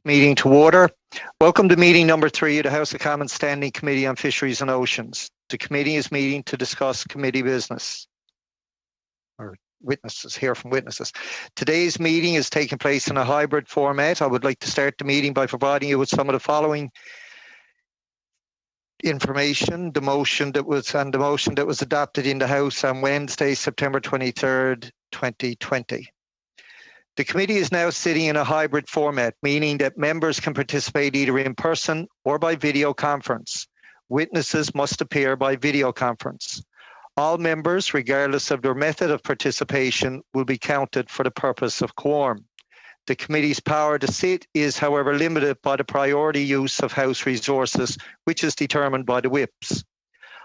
Meeting to order. Welcome to meeting number 3 of the House of Commons Standing Committee on Fisheries and Oceans. The committee is meeting to discuss committee business. Or witnesses, hear from witnesses. Today's meeting is taking place in a hybrid format. I would like to start the meeting by providing you with some of the following information. The motion that was adopted in the House on Wednesday, September 23rd, 2020. The committee is now sitting in a hybrid format, meaning that members can participate either in person or by video conference. Witnesses must appear by video conference. All members, regardless of their method of participation, will be counted for the purpose of quorum. The committee's power to sit is, however, limited by the priority use of House resources, which is determined by the whips.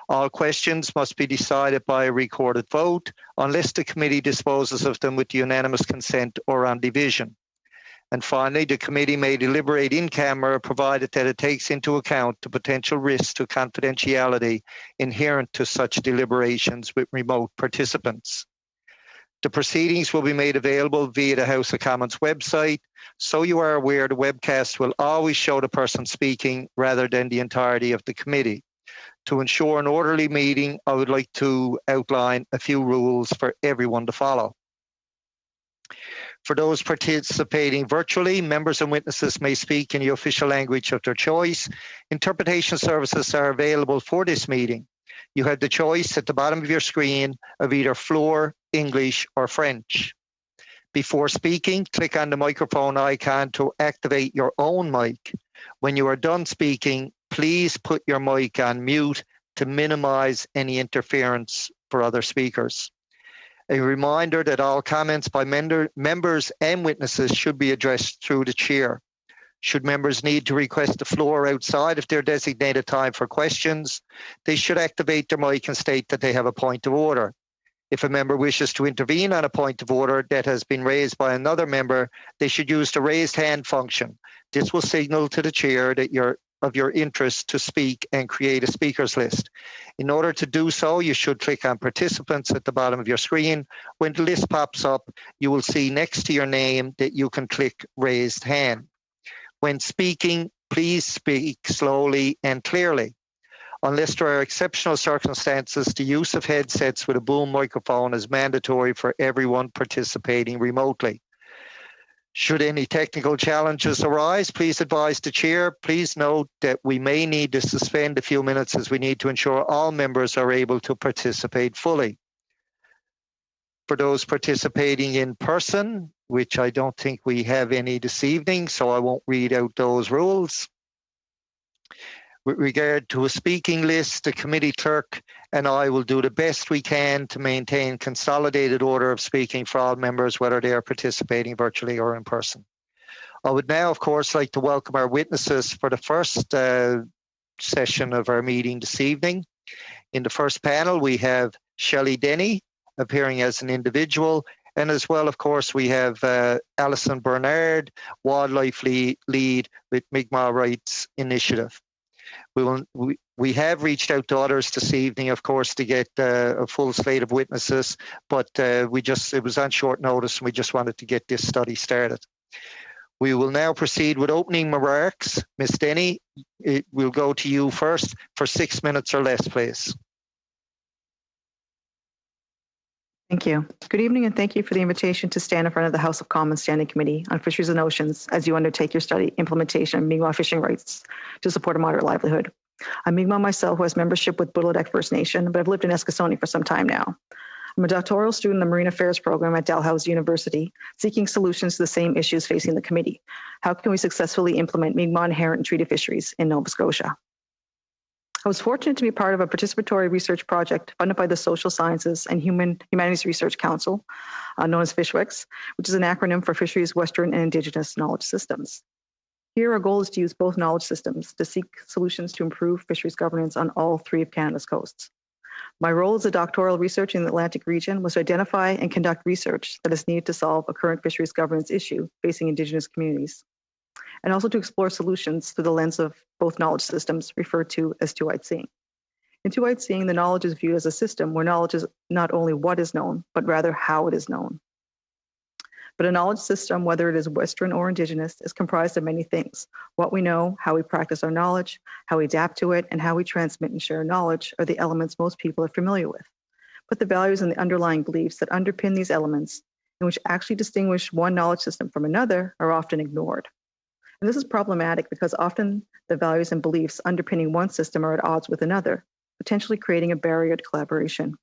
All questions must be decided by a recorded vote unless the committee disposes of them with unanimous consent or on division. And finally, the committee may deliberate in camera provided that it takes into account the potential risks to confidentiality inherent to such deliberations with remote participants. The proceedings will be made available via the House of Commons website, so you are aware the webcast will always show the person speaking rather than the entirety of the committee. To ensure an orderly meeting, I would like to outline a few rules for everyone to follow. For those participating virtually, members and witnesses may speak in the official language of their choice. Interpretation services are available for this meeting. You have the choice at the bottom of your screen of either Floor, English, or French. Before speaking, click on the microphone icon to activate your own mic. When you are done speaking, please put your mic on mute to minimize any interference for other speakers. A reminder that all comments by members and witnesses should be addressed through the chair. Should members need to request the floor outside of their designated time for questions, they should activate their mic and state that they have a point of order. If a member wishes to intervene on a point of order that has been raised by another member, they should use the raised hand function. This will signal to the chair that of your interest to speak and create a speakers list. In order to do so, you should click on participants at the bottom of your screen. When the list pops up, you will see next to your name that you can click raised hand. When speaking, please speak slowly and clearly. Unless there are exceptional circumstances, the use of headsets with a boom microphone is mandatory for everyone participating remotely. Should any technical challenges arise, please advise the chair. Please note that we may need to suspend a few minutes as we need to ensure all members are able to participate fully. For those participating in person, which I don't think we have any this evening, so I won't read out those rules. With regard to a speaking list, the committee clerk and I will do the best we can to maintain consolidated order of speaking for all members, whether they are participating virtually or in person. I would now, of course, like to welcome our witnesses for the first session of our meeting this evening. In the first panel, we have Shelley Denny appearing as an individual, and as well, of course, we have Alison Bernard, Wildlife Lead with Mi'kmaq Rights Initiative. We have reached out to others this evening, of course, to get a full slate of witnesses, but it was on short notice and we just wanted to get this study started. We will now proceed with opening remarks. Ms. Denny, we'll go to you first for 6 minutes or less, please. Thank you. Good evening, and thank you for the invitation to stand in front of the House of Commons Standing Committee on Fisheries and Oceans as you undertake your study implementation of Mi'kmaq fishing rights to support a moderate livelihood. I'm Mi'kmaq myself, who has membership with Butledeck First Nation, but I've lived in Eskasoni for some time now. I'm a doctoral student in the Marine Affairs program at Dalhousie University, seeking solutions to the same issues facing the committee. How can we successfully implement Mi'kmaq inherent and treaty fisheries in Nova Scotia? I was fortunate to be part of a participatory research project funded by the Social Sciences and Humanities Research Council, known as FishWEX, which is an acronym for Fisheries, Western, and Indigenous Knowledge Systems. Here, our goal is to use both knowledge systems to seek solutions to improve fisheries governance on all 3 of Canada's coasts. My role as a doctoral researcher in the Atlantic region was to identify and conduct research that is needed to solve a current fisheries governance issue facing Indigenous communities, and also to explore solutions through the lens of both knowledge systems referred to as two-eyed seeing. In two-eyed seeing, the knowledge is viewed as a system where knowledge is not only what is known, but rather how it is known. But a knowledge system, whether it is Western or Indigenous, is comprised of many things. What we know, how we practice our knowledge, how we adapt to it, and how we transmit and share knowledge are the elements most people are familiar with. But the values and the underlying beliefs that underpin these elements, and which actually distinguish one knowledge system from another, are often ignored. And this is problematic because often the values and beliefs underpinning one system are at odds with another, potentially creating a barrier to collaboration.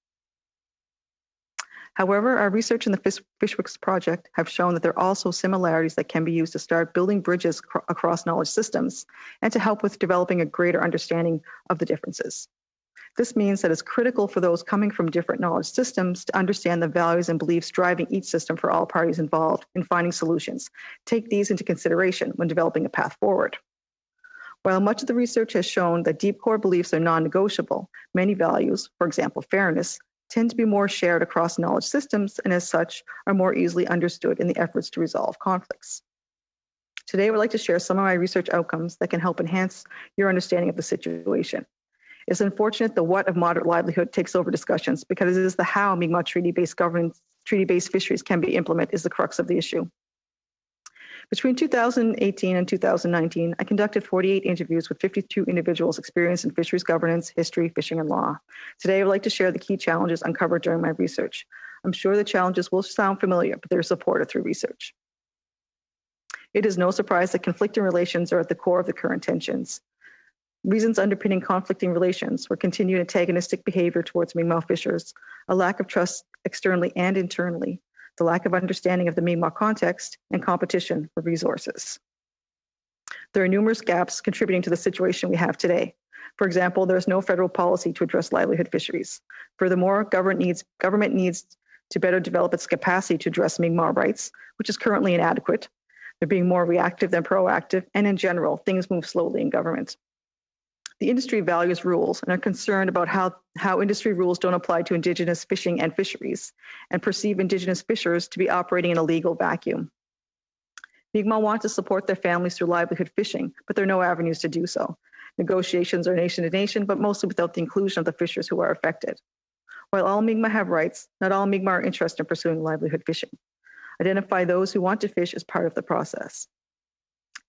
However, our research in the Fisheries project have shown that there are also similarities that can be used to start building bridges across knowledge systems and to help with developing a greater understanding of the differences. This means that it's critical for those coming from different knowledge systems to understand the values and beliefs driving each system for all parties involved in finding solutions. Take these into consideration when developing a path forward. While much of the research has shown that deep core beliefs are non-negotiable, many values, for example, fairness, tend to be more shared across knowledge systems and as such are more easily understood in the efforts to resolve conflicts. Today, I would like to share some of my research outcomes that can help enhance your understanding of the situation. It's unfortunate the what of moderate livelihood takes over discussions because it is the how Mi'kmaq treaty-based governance, treaty-based fisheries can be implemented is the crux of the issue. Between 2018 and 2019, I conducted 48 interviews with 52 individuals experienced in fisheries governance, history, fishing, and law. Today, I would like to share the key challenges uncovered during my research. I'm sure the challenges will sound familiar, but they're supported through research. It is no surprise that conflicting relations are at the core of the current tensions. Reasons underpinning conflicting relations were continued antagonistic behavior towards Mi'kmaq fishers, a lack of trust externally and internally, the lack of understanding of the Mi'kmaq context, and competition for resources. There are numerous gaps contributing to the situation we have today. For example, there is no federal policy to address livelihood fisheries. Furthermore, government needs to better develop its capacity to address Mi'kmaq rights, which is currently inadequate. They're being more reactive than proactive, and in general, things move slowly in government. The industry values rules and are concerned about how industry rules don't apply to Indigenous fishing and fisheries and perceive Indigenous fishers to be operating in a legal vacuum. Mi'kmaq want to support their families through livelihood fishing, but there are no avenues to do so. Negotiations are nation to nation, but mostly without the inclusion of the fishers who are affected. While all Mi'kmaq have rights, not all Mi'kmaq are interested in pursuing livelihood fishing. Identify those who want to fish as part of the process.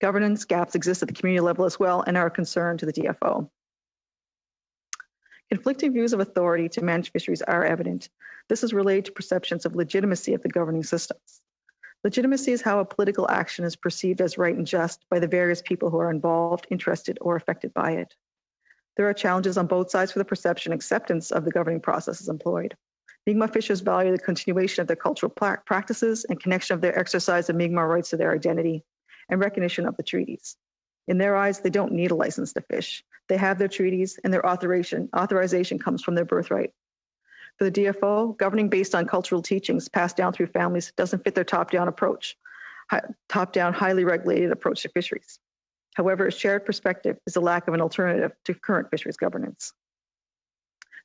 Governance gaps exist at the community level as well and are a concern to the DFO. Conflicting views of authority to manage fisheries are evident. This is related to perceptions of legitimacy of the governing systems. Legitimacy is how a political action is perceived as right and just by the various people who are involved, interested, or affected by it. There are challenges on both sides for the perception and acceptance of the governing processes employed. Mi'kmaq fishers value the continuation of their cultural practices and connection of their exercise of Mi'kmaq rights to their identity and recognition of the treaties. In their eyes, they don't need a license to fish. They have their treaties and their authorization comes from their birthright. For the DFO, governing based on cultural teachings passed down through families doesn't fit their top-down approach, top-down, highly regulated approach to fisheries. However, a shared perspective is a lack of an alternative to current fisheries governance.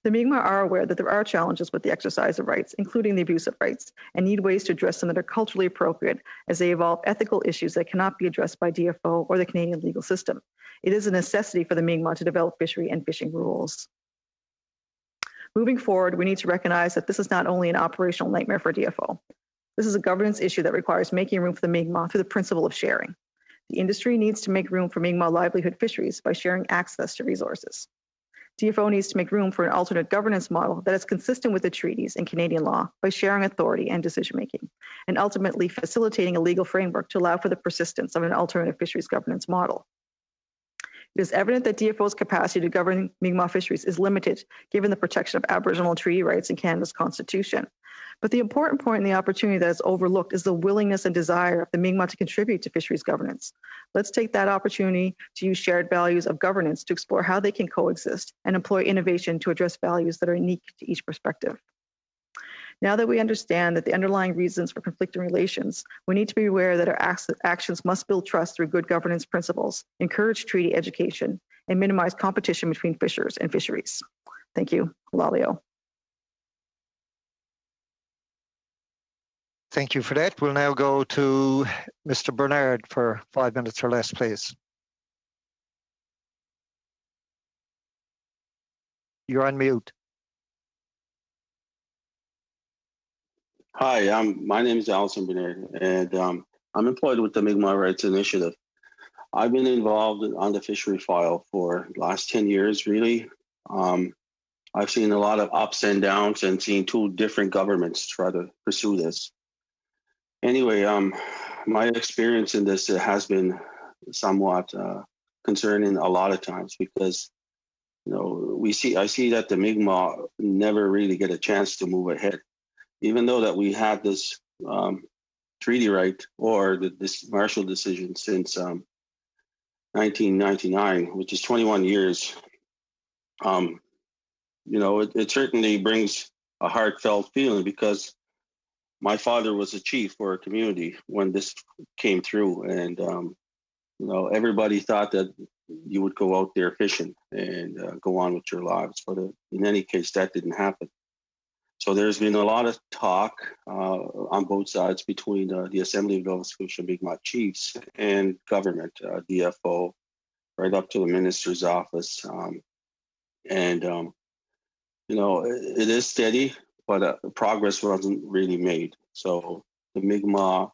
The Mi'kmaq are aware that there are challenges with the exercise of rights, including the abuse of rights, and need ways to address them that are culturally appropriate as they evolve ethical issues that cannot be addressed by DFO or the Canadian legal system. It is a necessity for the Mi'kmaq to develop fishery and fishing rules. Moving forward, we need to recognize that this is not only an operational nightmare for DFO. This is a governance issue that requires making room for the Mi'kmaq through the principle of sharing. The industry needs to make room for Mi'kmaq livelihood fisheries by sharing access to resources. DFO needs to make room for an alternate governance model that is consistent with the treaties and Canadian law by sharing authority and decision-making, and ultimately facilitating a legal framework to allow for the persistence of an alternative fisheries governance model. It is evident that DFO's capacity to govern Mi'kmaq fisheries is limited given the protection of Aboriginal treaty rights in Canada's Constitution. But the important point in the opportunity that is overlooked is the willingness and desire of the Mi'kmaq to contribute to fisheries governance. Let's take that opportunity to use shared values of governance to explore how they can coexist and employ innovation to address values that are unique to each perspective. Now that we understand that the underlying reasons for conflicting relations, we need to be aware that our actions must build trust through good governance principles, encourage treaty education, and minimize competition between fishers and fisheries. Thank you. Lalio. Thank you for that. We'll now go to Mr. Bernard for 5 minutes or less, please. You're on mute. Hi, my name is Allison Bernard, and I'm employed with the Mi'kmaq Rights Initiative. I've been involved on the fishery file for the last 10 years, really. Um, I've seen a lot of ups and downs and seen two different governments try to pursue this. Anyway, my experience in this has been somewhat concerning a lot of times because I see that the Mi'kmaq never really get a chance to move ahead, even though that we had this treaty right or this Marshall decision since 1999, which is 21 years. Um, it certainly brings a heartfelt feeling because my father was a chief for a community when this came through, and everybody thought that you would go out there fishing and go on with your lives, but in any case, that didn't happen. So there's been a lot of talk on both sides between the Assembly of Nova Scotia Mi'kmaq chiefs and government, DFO, right up to the minister's office. And it is steady, but progress wasn't really made. So the Mi'kmaq,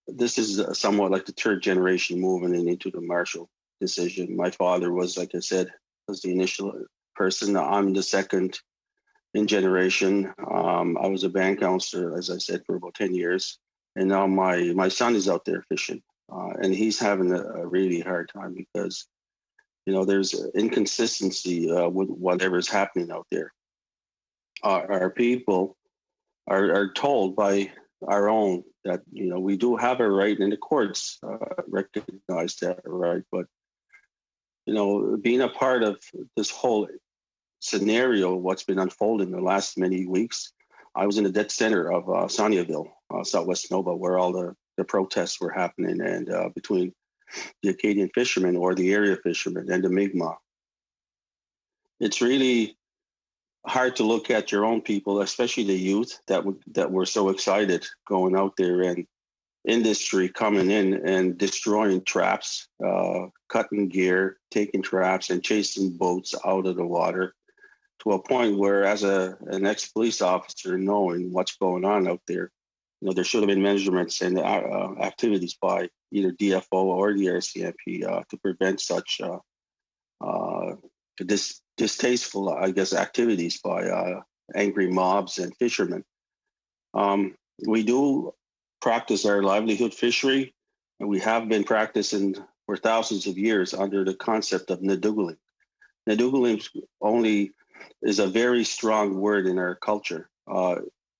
this is somewhat like the third generation moving into the Marshall decision. My father was, like I said, was the initial person. I'm the second in generation. I was a band counselor, as I said, for about 10 years. And now my son is out there fishing. And he's having a really hard time because, there's inconsistency with whatever's happening out there. Our people are told by our own that, we do have a right, and the courts recognize that right. But, being a part of this whole scenario, what's been unfolding the last many weeks. I was in the dead center of Soniaville, Southwest Nova, where all the protests were happening, and between the Acadian fishermen or the area fishermen and the Mi'kmaq. It's really hard to look at your own people, especially the youth that were so excited going out there, and industry coming in and destroying traps, cutting gear, taking traps, and chasing boats out of the water, to a point where, as an ex-police officer, knowing what's going on out there, there should have been measurements and activities by either DFO or the RCMP to prevent such distasteful, I guess, activities by angry mobs and fishermen. We do practice our livelihood fishery, and we have been practicing for thousands of years under the concept of nadugaling. Nadugaling only is a very strong word in our culture.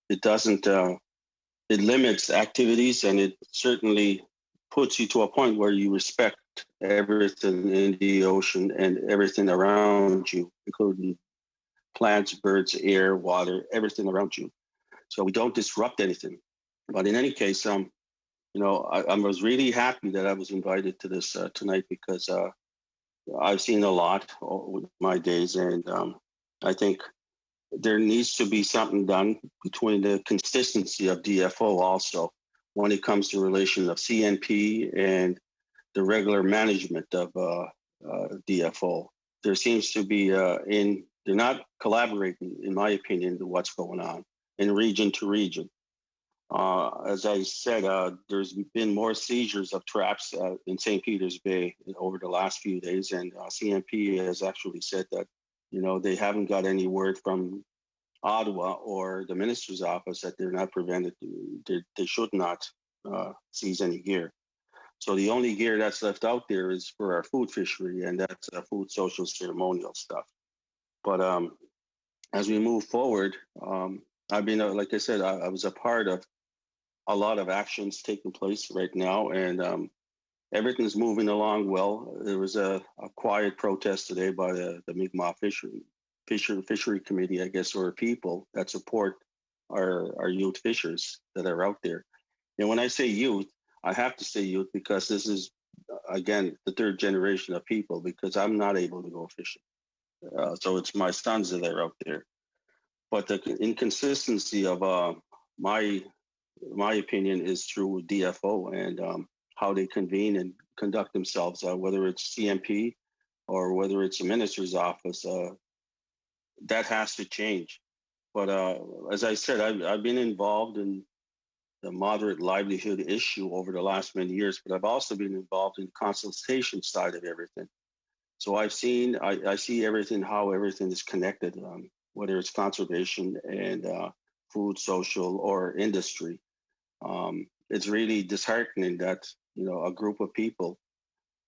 It doesn't, it limits activities, and it certainly puts you to a point where you respect everything in the ocean and everything around you, including plants, birds, air, water, everything around you. So we don't disrupt anything. But in any case, I was really happy that I was invited to this tonight because I've seen a lot with my days, and I think there needs to be something done between the consistency of DFO also when it comes to relation of CNP and the regular management of DFO. There seems to be they're not collaborating, in my opinion, to what's going on in region to region. As I said, there's been more seizures of traps in St. Peter's Bay over the last few days, and CNP has actually said that, they haven't got any word from Ottawa or the minister's office that they're not prevented, they should not seize any gear. So the only gear that's left out there is for our food fishery, and that's food social ceremonial stuff. But as we move forward, I've been, like I said, I was a part of a lot of actions taking place right now, and everything's moving along well. There was a quiet protest today by the Mi'kmaq fishery committee, I guess, or people that support our youth fishers that are out there. And when I say youth, I have to say youth because this is, again, the third generation of people, because I'm not able to go fishing. So it's my sons that are out there. But the inconsistency of my opinion is through DFO and how they convene and conduct themselves, whether it's CMP or whether it's a minister's office. That has to change. But as I said, I've been involved in the moderate livelihood issue over the last many years, but I've also been involved in the consultation side of everything. So I see everything, how everything is connected, whether it's conservation and food, social, or industry. It's really disheartening that, a group of people,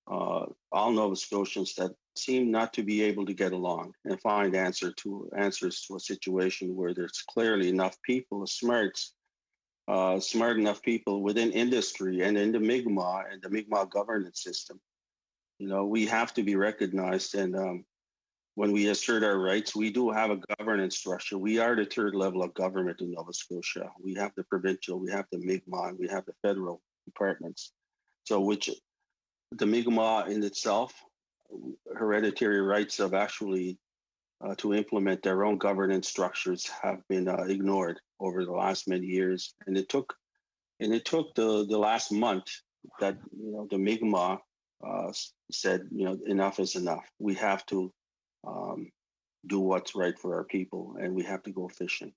all Nova Scotians, that seem not to be able to get along and find answers to a situation where there's clearly enough people, smart enough people within industry and in the Mi'kmaq and the Mi'kmaq governance system. We have to be recognized, and when we assert our rights, we do have a governance structure. We are the third level of government in Nova Scotia. We have the provincial, we have the Mi'kmaq, and we have the federal departments. So which the Mi'kmaq in itself, hereditary rights of actually to implement their own governance structures have been ignored over the last many years. And it took the last month that, the Mi'kmaq said, enough is enough. We have to do what's right for our people, and we have to go fishing.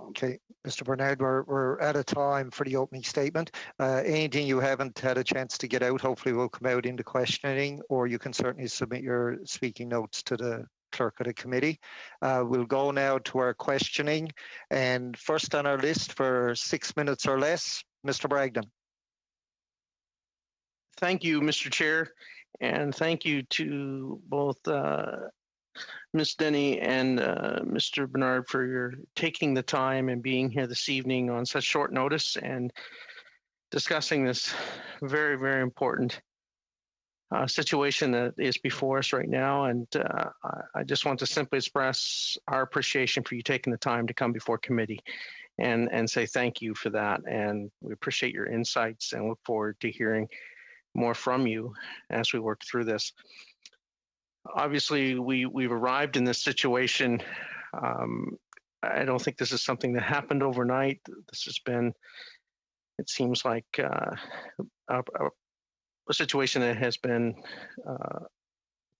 Okay, Mr. Bernard, we're out of time for the opening statement. Anything you haven't had a chance to get out, hopefully will come out in the questioning, or you can certainly submit your speaking notes to the clerk of the committee. We'll go now to our questioning, and first on our list for 6 minutes or less, Mr. Bragdon. Thank you, Mr. Chair, and thank you to both Ms. Denny and Mr. Bernard for your taking the time and being here this evening on such short notice and discussing this very, very important situation that is before us right now. And I just want to simply express our appreciation for you taking the time to come before committee and say thank you for that. And we appreciate your insights and look forward to hearing more from you as we work through this. Obviously, we've arrived in this situation. I don't think this is something that happened overnight. This has been, it seems like, a situation that has been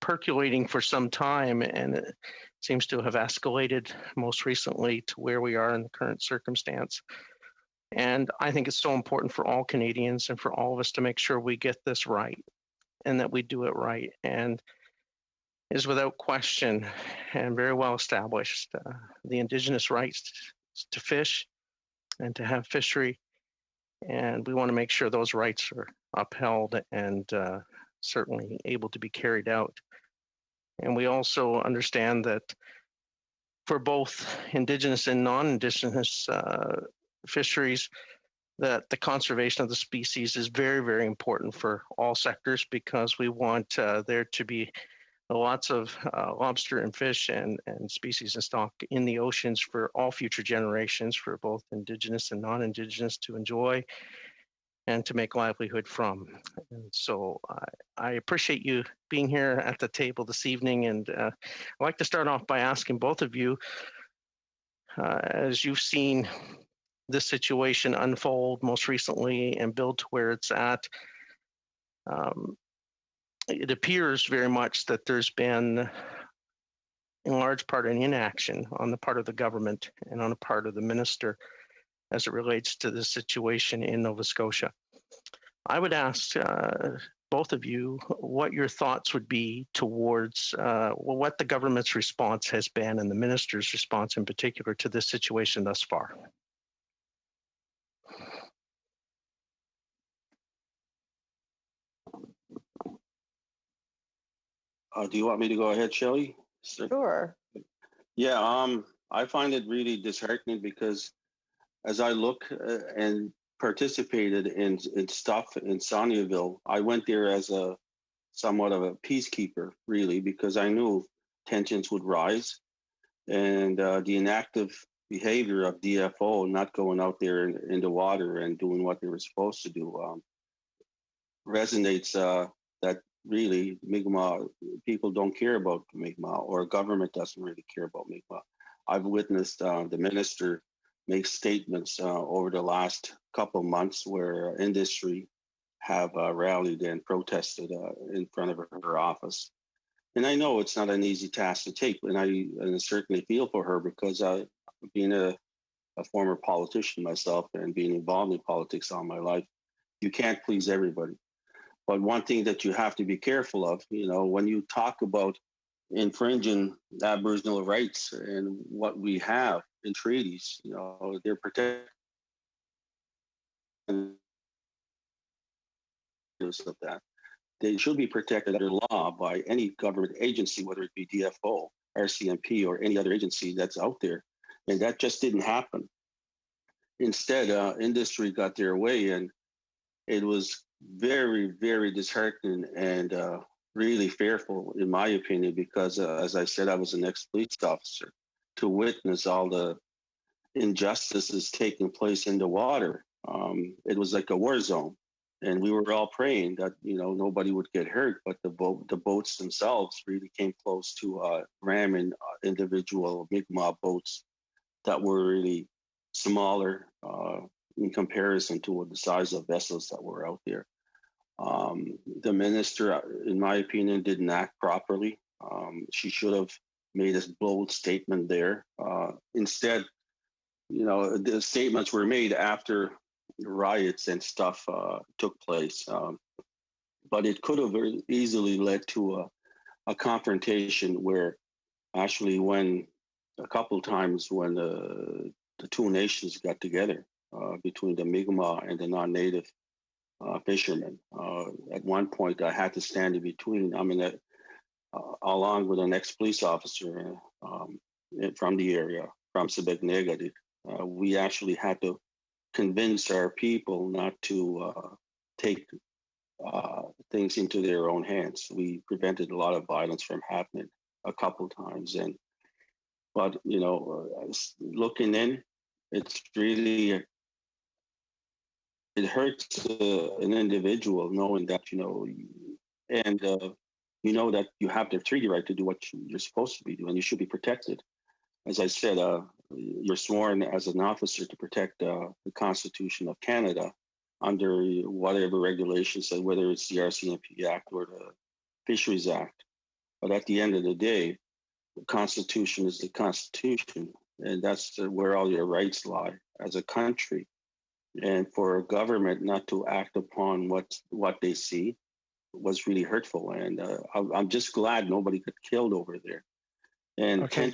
percolating for some time, and it seems to have escalated most recently to where we are in the current circumstance. And I think it's so important for all Canadians and for all of us to make sure we get this right and that we do it right. And is without question and very well established the Indigenous rights to fish and to have fishery. And we want to make sure those rights are upheld and certainly able to be carried out. And we also understand that for both Indigenous and non-Indigenous fisheries, that the conservation of the species is very, very important for all sectors, because we want there to be lots of lobster and fish and species and stock in the oceans for all future generations, for both Indigenous and non-Indigenous to enjoy and to make livelihood from. And so I appreciate you being here at the table this evening. And I'd like to start off by asking both of you, as you've seen this situation unfold most recently and build to where it's at, it appears very much that there's been, in large part, an inaction on the part of the government and on the part of the minister as it relates to this situation in Nova Scotia. I would ask both of you what your thoughts would be towards what the government's response has been, and the minister's response in particular, to this situation thus far. Do you want me to go ahead, Shelley? Sure. Yeah, I find it really disheartening, because as I look and participated in stuff in Sauniaville, I went there as a somewhat of a peacekeeper, really, because I knew tensions would rise, and the inactive behavior of DFO, not going out there in the water and doing what they were supposed to do, resonates that really Mi'kmaq people don't care about Mi'kmaq, or government doesn't really care about Mi'kmaq. I've witnessed the minister make statements over the last couple of months where industry have rallied and protested in front of her office. And I know it's not an easy task to take, and I certainly feel for her, because being a former politician myself and being involved in politics all my life, you can't please everybody. But one thing that you have to be careful of, when you talk about infringing Aboriginal rights and what we have in treaties, they're protected of that. They should be protected under law by any government agency, whether it be DFO, RCMP, or any other agency that's out there. And that just didn't happen. Instead, industry got their way, and it was very, very disheartening and really fearful, in my opinion, because as I said, I was an ex-police officer. To witness all the injustices taking place in the water, it was like a war zone. And we were all praying that nobody would get hurt, but the boats themselves really came close to ramming individual Mi'kmaq boats that were really smaller in comparison to the size of vessels that were out there. The minister, in my opinion, didn't act properly. She should have made a bold statement there. Instead, the statements were made after riots and stuff took place. But it could have very easily led to a confrontation where actually when a couple times when the two nations got together between the Mi'kmaq and the non-native fishermen. At one point, I had to stand in between. Along with an ex-police officer from the area, from Sebeknega, we actually had to convince our people not to take things into their own hands. We prevented a lot of violence from happening a couple times, but looking in, it's really it hurts an individual knowing that that you have the treaty right to do what you're supposed to be doing. You should be protected. As I said, you're sworn as an officer to protect the Constitution of Canada under whatever regulations, whether it's the RCMP Act or the Fisheries Act. But at the end of the day, the Constitution is the Constitution, and that's where all your rights lie as a country. And for a government not to act upon what they see was really hurtful. And I'm just glad nobody got killed over there. And okay,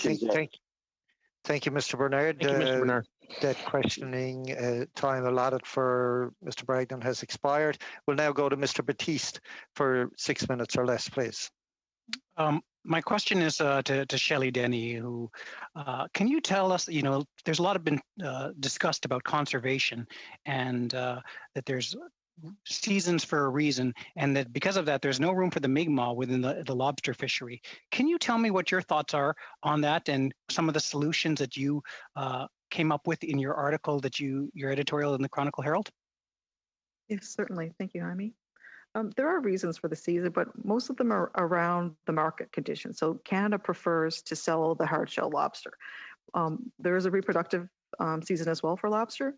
thank you, Mr. Bernard. Thank you, Mr. Bernard. That questioning time allotted for Mr. Bragdon has expired. We'll now go to Mr. Batiste for 6 minutes or less, please. My question is to Shelley Denny, who can you tell us, there's a lot been discussed about conservation and that there's seasons for a reason, and that because of that, there's no room for the Mi'kmaq within the lobster fishery. Can you tell me what your thoughts are on that and some of the solutions that you came up with in your article, your editorial in the Chronicle Herald? Yes, certainly. Thank you, Jaime. There are reasons for the season, but most of them are around the market conditions. So Canada prefers to sell the hard-shell lobster. There is a reproductive season as well for lobster.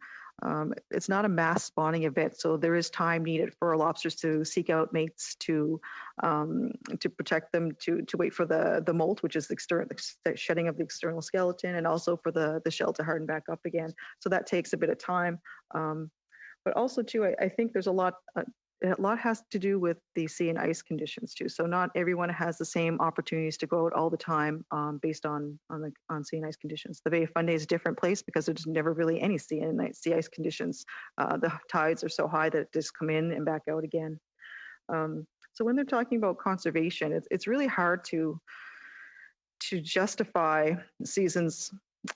It's not a mass spawning event, so there is time needed for lobsters to seek out mates, to protect them, to wait for the molt, which is the shedding of the external skeleton, and also for the shell to harden back up again. So that takes a bit of time. But also, too, I think there's a lot has to do with the sea and ice conditions too. So not everyone has the same opportunities to go out all the time based on sea and ice conditions. The Bay of Fundy is a different place because there's never really any sea ice conditions. The tides are so high that it just come in and back out again. So when they're talking about conservation, it's really hard to justify seasons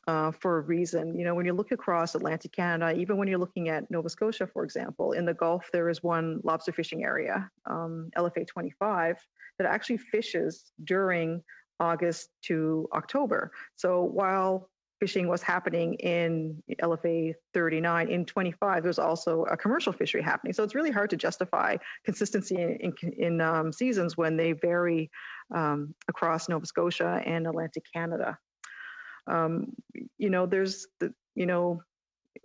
for a reason. When you look across Atlantic Canada, even when you're looking at Nova Scotia, for example, in the Gulf, there is one lobster fishing area, LFA 25, that actually fishes during August to October. So while fishing was happening in LFA 39, in 25, there's also a commercial fishery happening. So it's really hard to justify consistency in seasons when they vary across Nova Scotia and Atlantic Canada. There's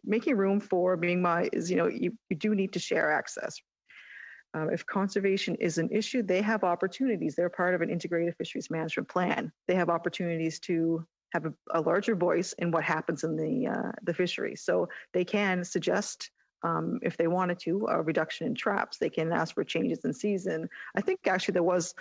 making room for Mi'kmaq is, you do need to share access. If conservation is an issue, they have opportunities. They're part of an integrated fisheries management plan. They have opportunities to have a larger voice in what happens in the fishery. So they can suggest, if they wanted to, a reduction in traps. They can ask for changes in season. I think actually there was,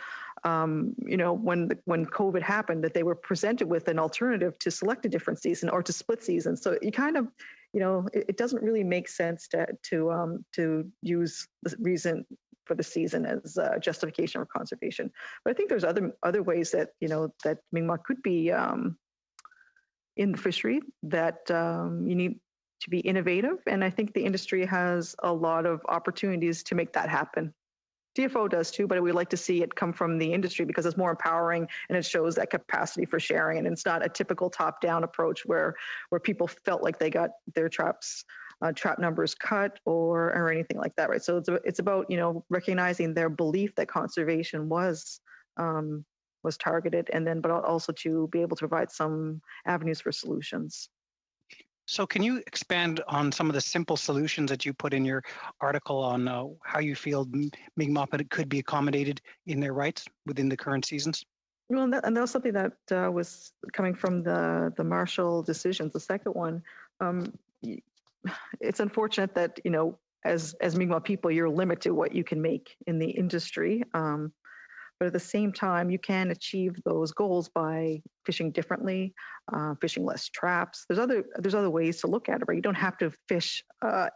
when COVID happened, that they were presented with an alternative to select a different season or to split season. So you kind of, it doesn't really make sense to use the reason for the season as justification for conservation. But I think there's other ways that that Mi'kmaq could be in the fishery, that you need to be innovative, and I think the industry has a lot of opportunities to make that happen. DFO does too, but we'd like to see it come from the industry because it's more empowering and it shows that capacity for sharing, and it's not a typical top-down approach where people felt like they got their trap numbers cut or anything like that, right? So it's about recognizing their belief that conservation was targeted, and then but also to be able to provide some avenues for solutions. So can you expand on some of the simple solutions that you put in your article on how you feel Mi'kmaq could be accommodated in their rights within the current seasons? Well, and that was something that was coming from the Marshall decisions, the second one. It's unfortunate that, as Mi'kmaq people, you're limited to what you can make in the industry. But at the same time, you can achieve those goals by fishing differently, fishing less traps. There's other ways to look at it, right? You don't have to fish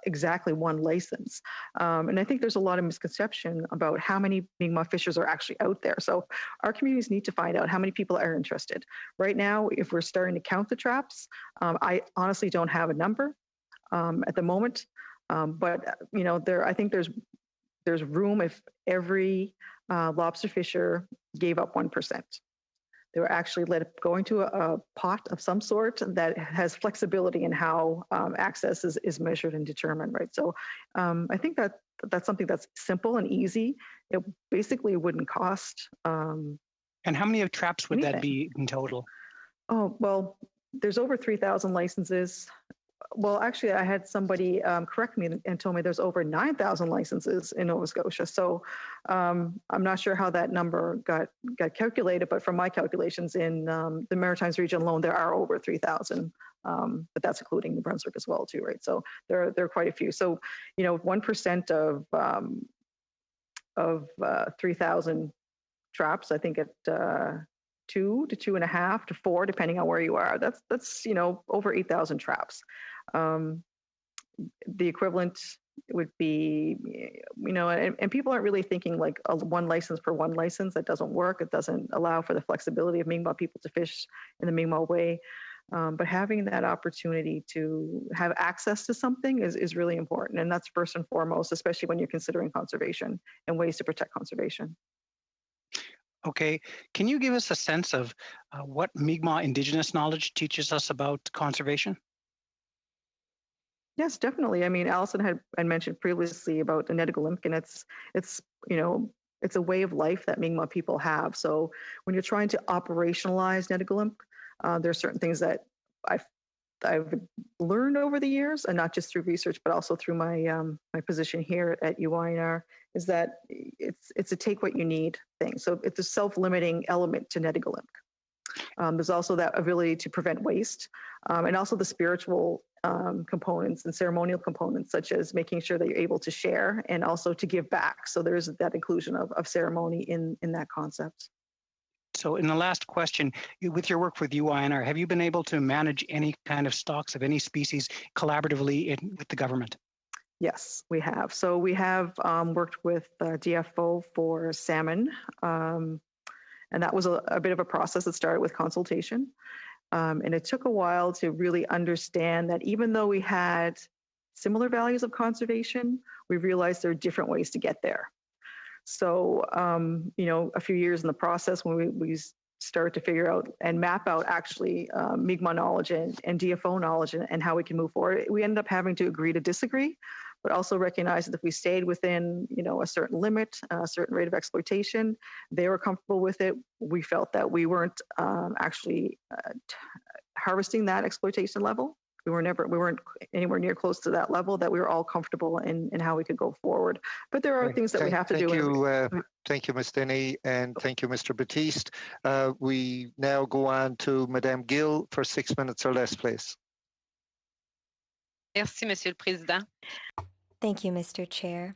exactly one license. And I think there's a lot of misconception about how many Mi'kmaq fishers are actually out there. So our communities need to find out how many people are interested. Right now, if we're starting to count the traps, I honestly don't have a number at the moment. But I think there's room if every lobster fisher gave up 1%. They were actually let it go into a pot of some sort that has flexibility in how access is measured and determined, right? So I think that's something that's simple and easy. It basically wouldn't cost. And how many of traps would that be in total? Oh, well, there's over 3,000 licenses. Well, actually, I had somebody correct me and told me there's over 9,000 licenses in Nova Scotia. So I'm not sure how that number got calculated, but from my calculations in the Maritimes region alone, there are over 3,000. But that's including New Brunswick as well, too, right? So there are quite a few. So 1% of 3,000 traps, I think at 2 to 2.5 to 4, depending on where you are. That's over 8,000 traps. The equivalent would be, and people aren't really thinking like one license per one license. That doesn't work. It doesn't allow for the flexibility of Mi'kmaq people to fish in the Mi'kmaq way. But having that opportunity to have access to something is really important. And that's first and foremost, especially when you're considering conservation and ways to protect conservation. Okay, can you give us a sense of what Mi'kmaq Indigenous knowledge teaches us about conservation? Yes, definitely. I mean, Allison had mentioned previously about the Nedigalimk, and it's a way of life that Mi'kmaq people have. So when you're trying to operationalize Nedigalimk, there are certain things that I've learned over the years, and not just through research, but also through my position here at UINR, is that it's a take what you need thing. So it's a self-limiting element to Nedigalimk. There's also that ability to prevent waste, and also the spiritual components and ceremonial components, such as making sure that you're able to share and also to give back. So there's that inclusion of ceremony in that concept. So in the last question, with your work with UINR, have you been able to manage any kind of stocks of any species collaboratively with the government? Yes, we have. So we have worked with DFO for salmon, and that was a bit of a process that started with consultation. And it took a while to really understand that even though we had similar values of conservation, we realized there are different ways to get there. So, a few years in the process when we started to figure out and map out actually Mi'kmaq knowledge and DFO knowledge and how we can move forward, we ended up having to agree to disagree, but also recognize that if we stayed within, a certain limit, a certain rate of exploitation, they were comfortable with it. We felt that we weren't actually harvesting that exploitation level, We weren't anywhere near close to that level that we were all comfortable in how we could go forward. But there are things that we have to do. Thank you, Ms. Denny, and thank you, Mr. Batiste. We now go on to Madame Gill for 6 minutes or less, please. Merci, Monsieur le Président. Thank you, Mr. Chair.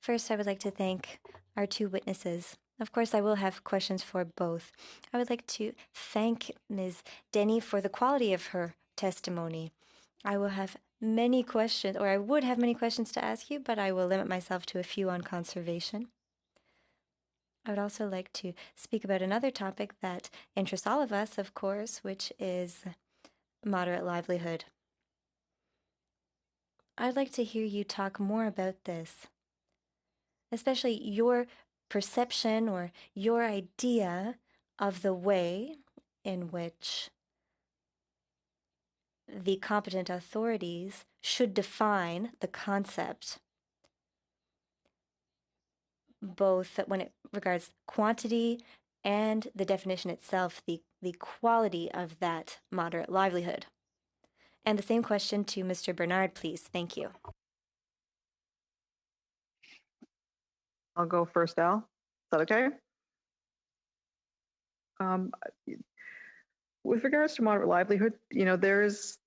First, I would like to thank our two witnesses. Of course, I will have questions for both. I would like to thank Ms. Denny for the quality of her testimony. I will have many questions, or I would have many questions to ask you, but I will limit myself to a few on conservation. I would also like to speak about another topic that interests all of us, of course, which is moderate livelihood. I'd like to hear you talk more about this, especially your perception or your idea of the way in which the competent authorities should define the concept, both when it regards quantity and the definition itself, the quality of that moderate livelihood. And the same question to Mr. Bernard, please. Thank you. I'll go first, Al. Is that okay? With regards to moderate livelihood, there is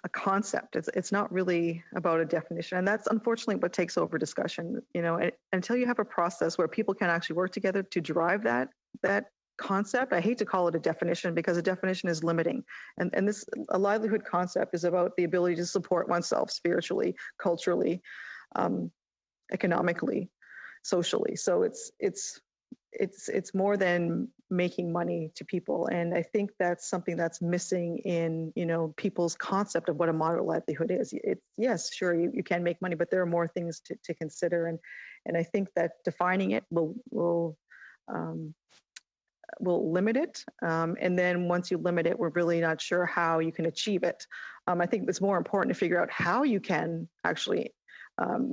a concept. It's not really about a definition, and that's unfortunately what takes over discussion. Until you have a process where people can actually work together to drive that concept. I hate to call it a definition because a definition is limiting, and a livelihood concept is about the ability to support oneself spiritually, culturally, economically, socially. So it's more than making money to people, and I think that's something that's missing in people's concept of what a moderate livelihood is. It's yes, sure, you can make money, but there are more things to consider, and I think that defining it will limit it, and then once you limit it, we're really not sure how you can achieve it. I think it's more important to figure out how you can actually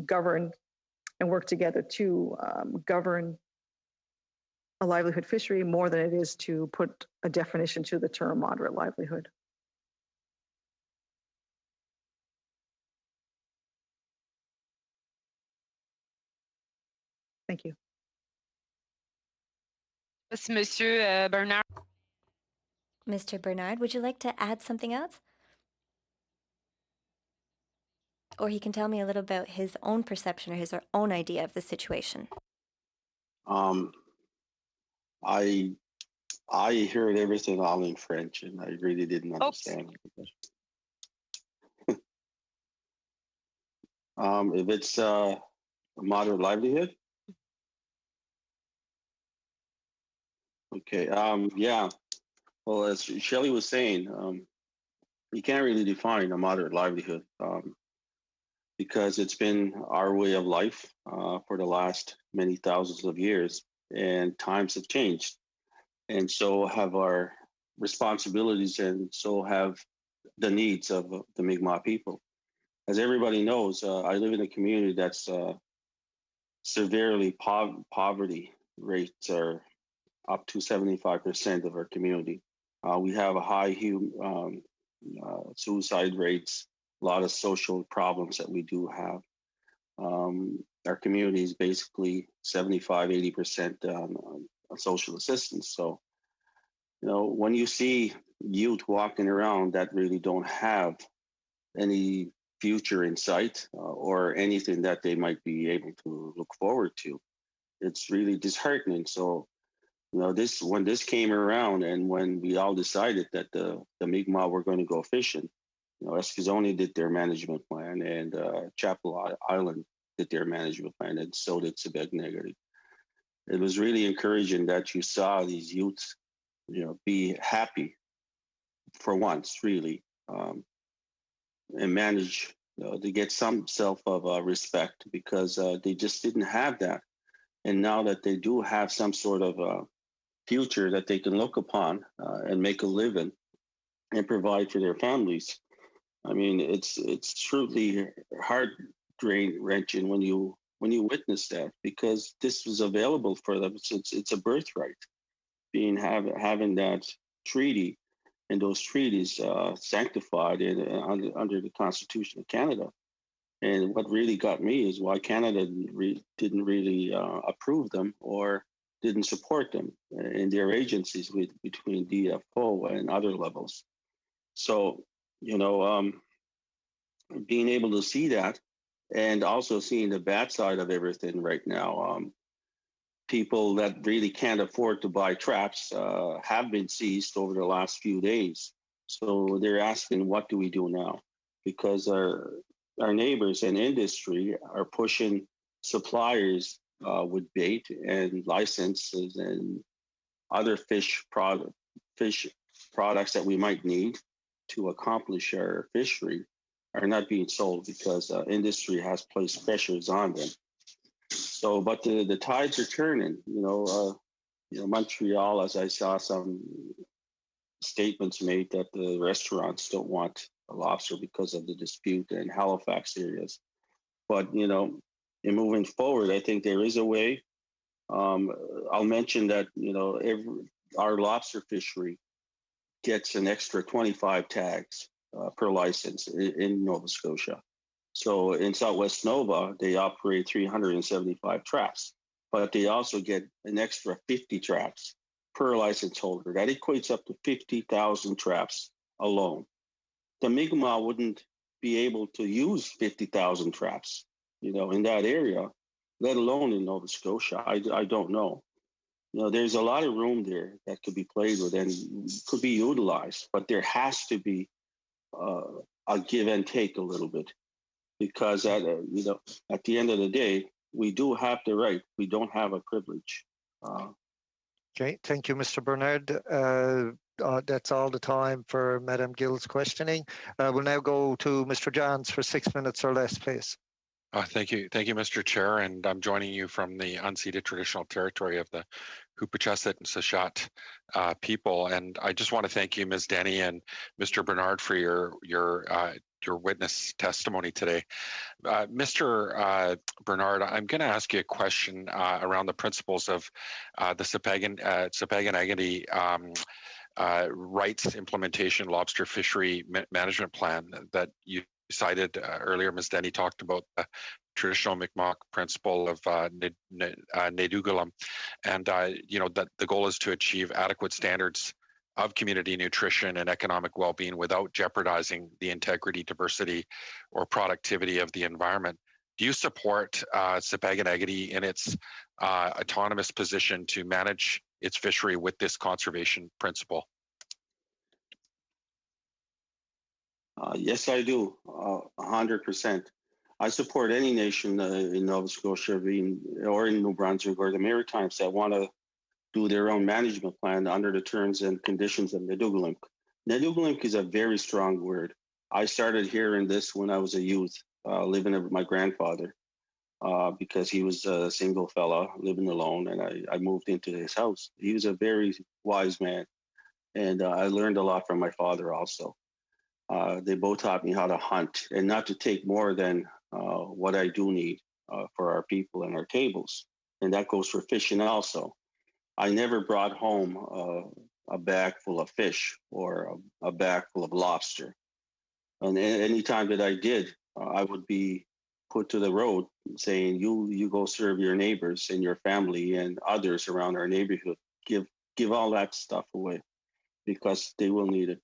govern and work together to govern a livelihood fishery more than it is to put a definition to the term moderate livelihood. Thank you. Monsieur Bernard. Mr. Bernard, would you like to add something else? Or he can tell me a little about his own perception or his own idea of the situation. I heard everything all in French, and I really didn't understand. If it's a moderate livelihood, okay. Yeah. Well, as Shelley was saying, you can't really define a moderate livelihood because it's been our way of life for the last many thousands of years, and times have changed. And so have our responsibilities, and so have the needs of the Mi'kmaq people. As everybody knows, I live in a community that's severely poverty rates are up to 75% of our community. We have a high suicide rates, a lot of social problems that we do have. Our community is basically 75-80% on social assistance. So, when you see youth walking around that really don't have any future in sight or anything that they might be able to look forward to, it's really disheartening. So, when this came around, and when we all decided that the Mi'kmaq were going to go fishing, Eskizoni did their management plan, and Chapel Island did their management plan, and so did Sebeg-Negative. It was really encouraging that you saw these youths, be happy for once, really, and manage to get some self of respect, because they just didn't have that. And now that they do have some sort of future that they can look upon and make a living and provide for their families, I mean, it's truly heart-wrenching when you witness that, because this was available for them. It's a birthright, having that treaty, and those treaties sanctified under the Constitution of Canada. And what really got me is why Canada didn't really approve them or didn't support them in their agencies between DFO and other levels. So, being able to see that and also seeing the bad side of everything right now, people that really can't afford to buy traps have been seized over the last few days. So they're asking, what do we do now? Because our neighbors and industry are pushing suppliers with bait and licenses and other fish products that we might need to accomplish our fishery are not being sold because industry has placed pressures on them. So, but the tides are turning. Montreal, as I saw some statements made that the restaurants don't want a lobster because of the dispute in Halifax areas. But in moving forward, I think there is a way. I'll mention that our lobster fishery gets an extra 25 tags per license in Nova Scotia. So in Southwest Nova, they operate 375 traps, but they also get an extra 50 traps per license holder. That equates up to 50,000 traps alone. The Mi'kmaq wouldn't be able to use 50,000 traps, in that area, let alone in Nova Scotia. I don't know. There's a lot of room there that could be played with and could be utilized, but there has to be a give and take a little bit, because at the end of the day, we do have the right. We don't have a privilege. Okay, thank you, Mr. Bernard. That's all the time for Madam Gill's questioning. We'll now go to Mr. Johns for 6 minutes or less, please. Thank you, Mr. Chair, and I'm joining you from the unceded traditional territory of the Hupachesit and Sashat people. And I just want to thank you, Ms. Denny and Mr. Bernard, for your witness testimony today. Mr. Bernard, I'm going to ask you a question around the principles of the Sipekne'katik rights implementation lobster fishery management plan that you cited earlier. Ms. Denny talked about the traditional Mi'kmaq principle of Nedugulam, and that the goal is to achieve adequate standards of community nutrition and economic well-being without jeopardizing the integrity, diversity, or productivity of the environment. Do you support Sipekne'katik in its autonomous position to manage its fishery with this conservation principle? Yes, I do, 100%. I support any nation in Nova Scotia or in New Brunswick or the Maritimes that want to do their own management plan under the terms and conditions of Nedugulam. Nedugulam is a very strong word. I started hearing this when I was a youth, living with my grandfather, because he was a single fella living alone, and I moved into his house. He was a very wise man, and I learned a lot from my father also. They both taught me how to hunt and not to take more than what I do need for our people and our tables. And that goes for fishing also. I never brought home a bag full of fish or a bag full of lobster. And any time that I did, I would be put to the road saying, you go serve your neighbors and your family and others around our neighborhood. Give all that stuff away because they will need it.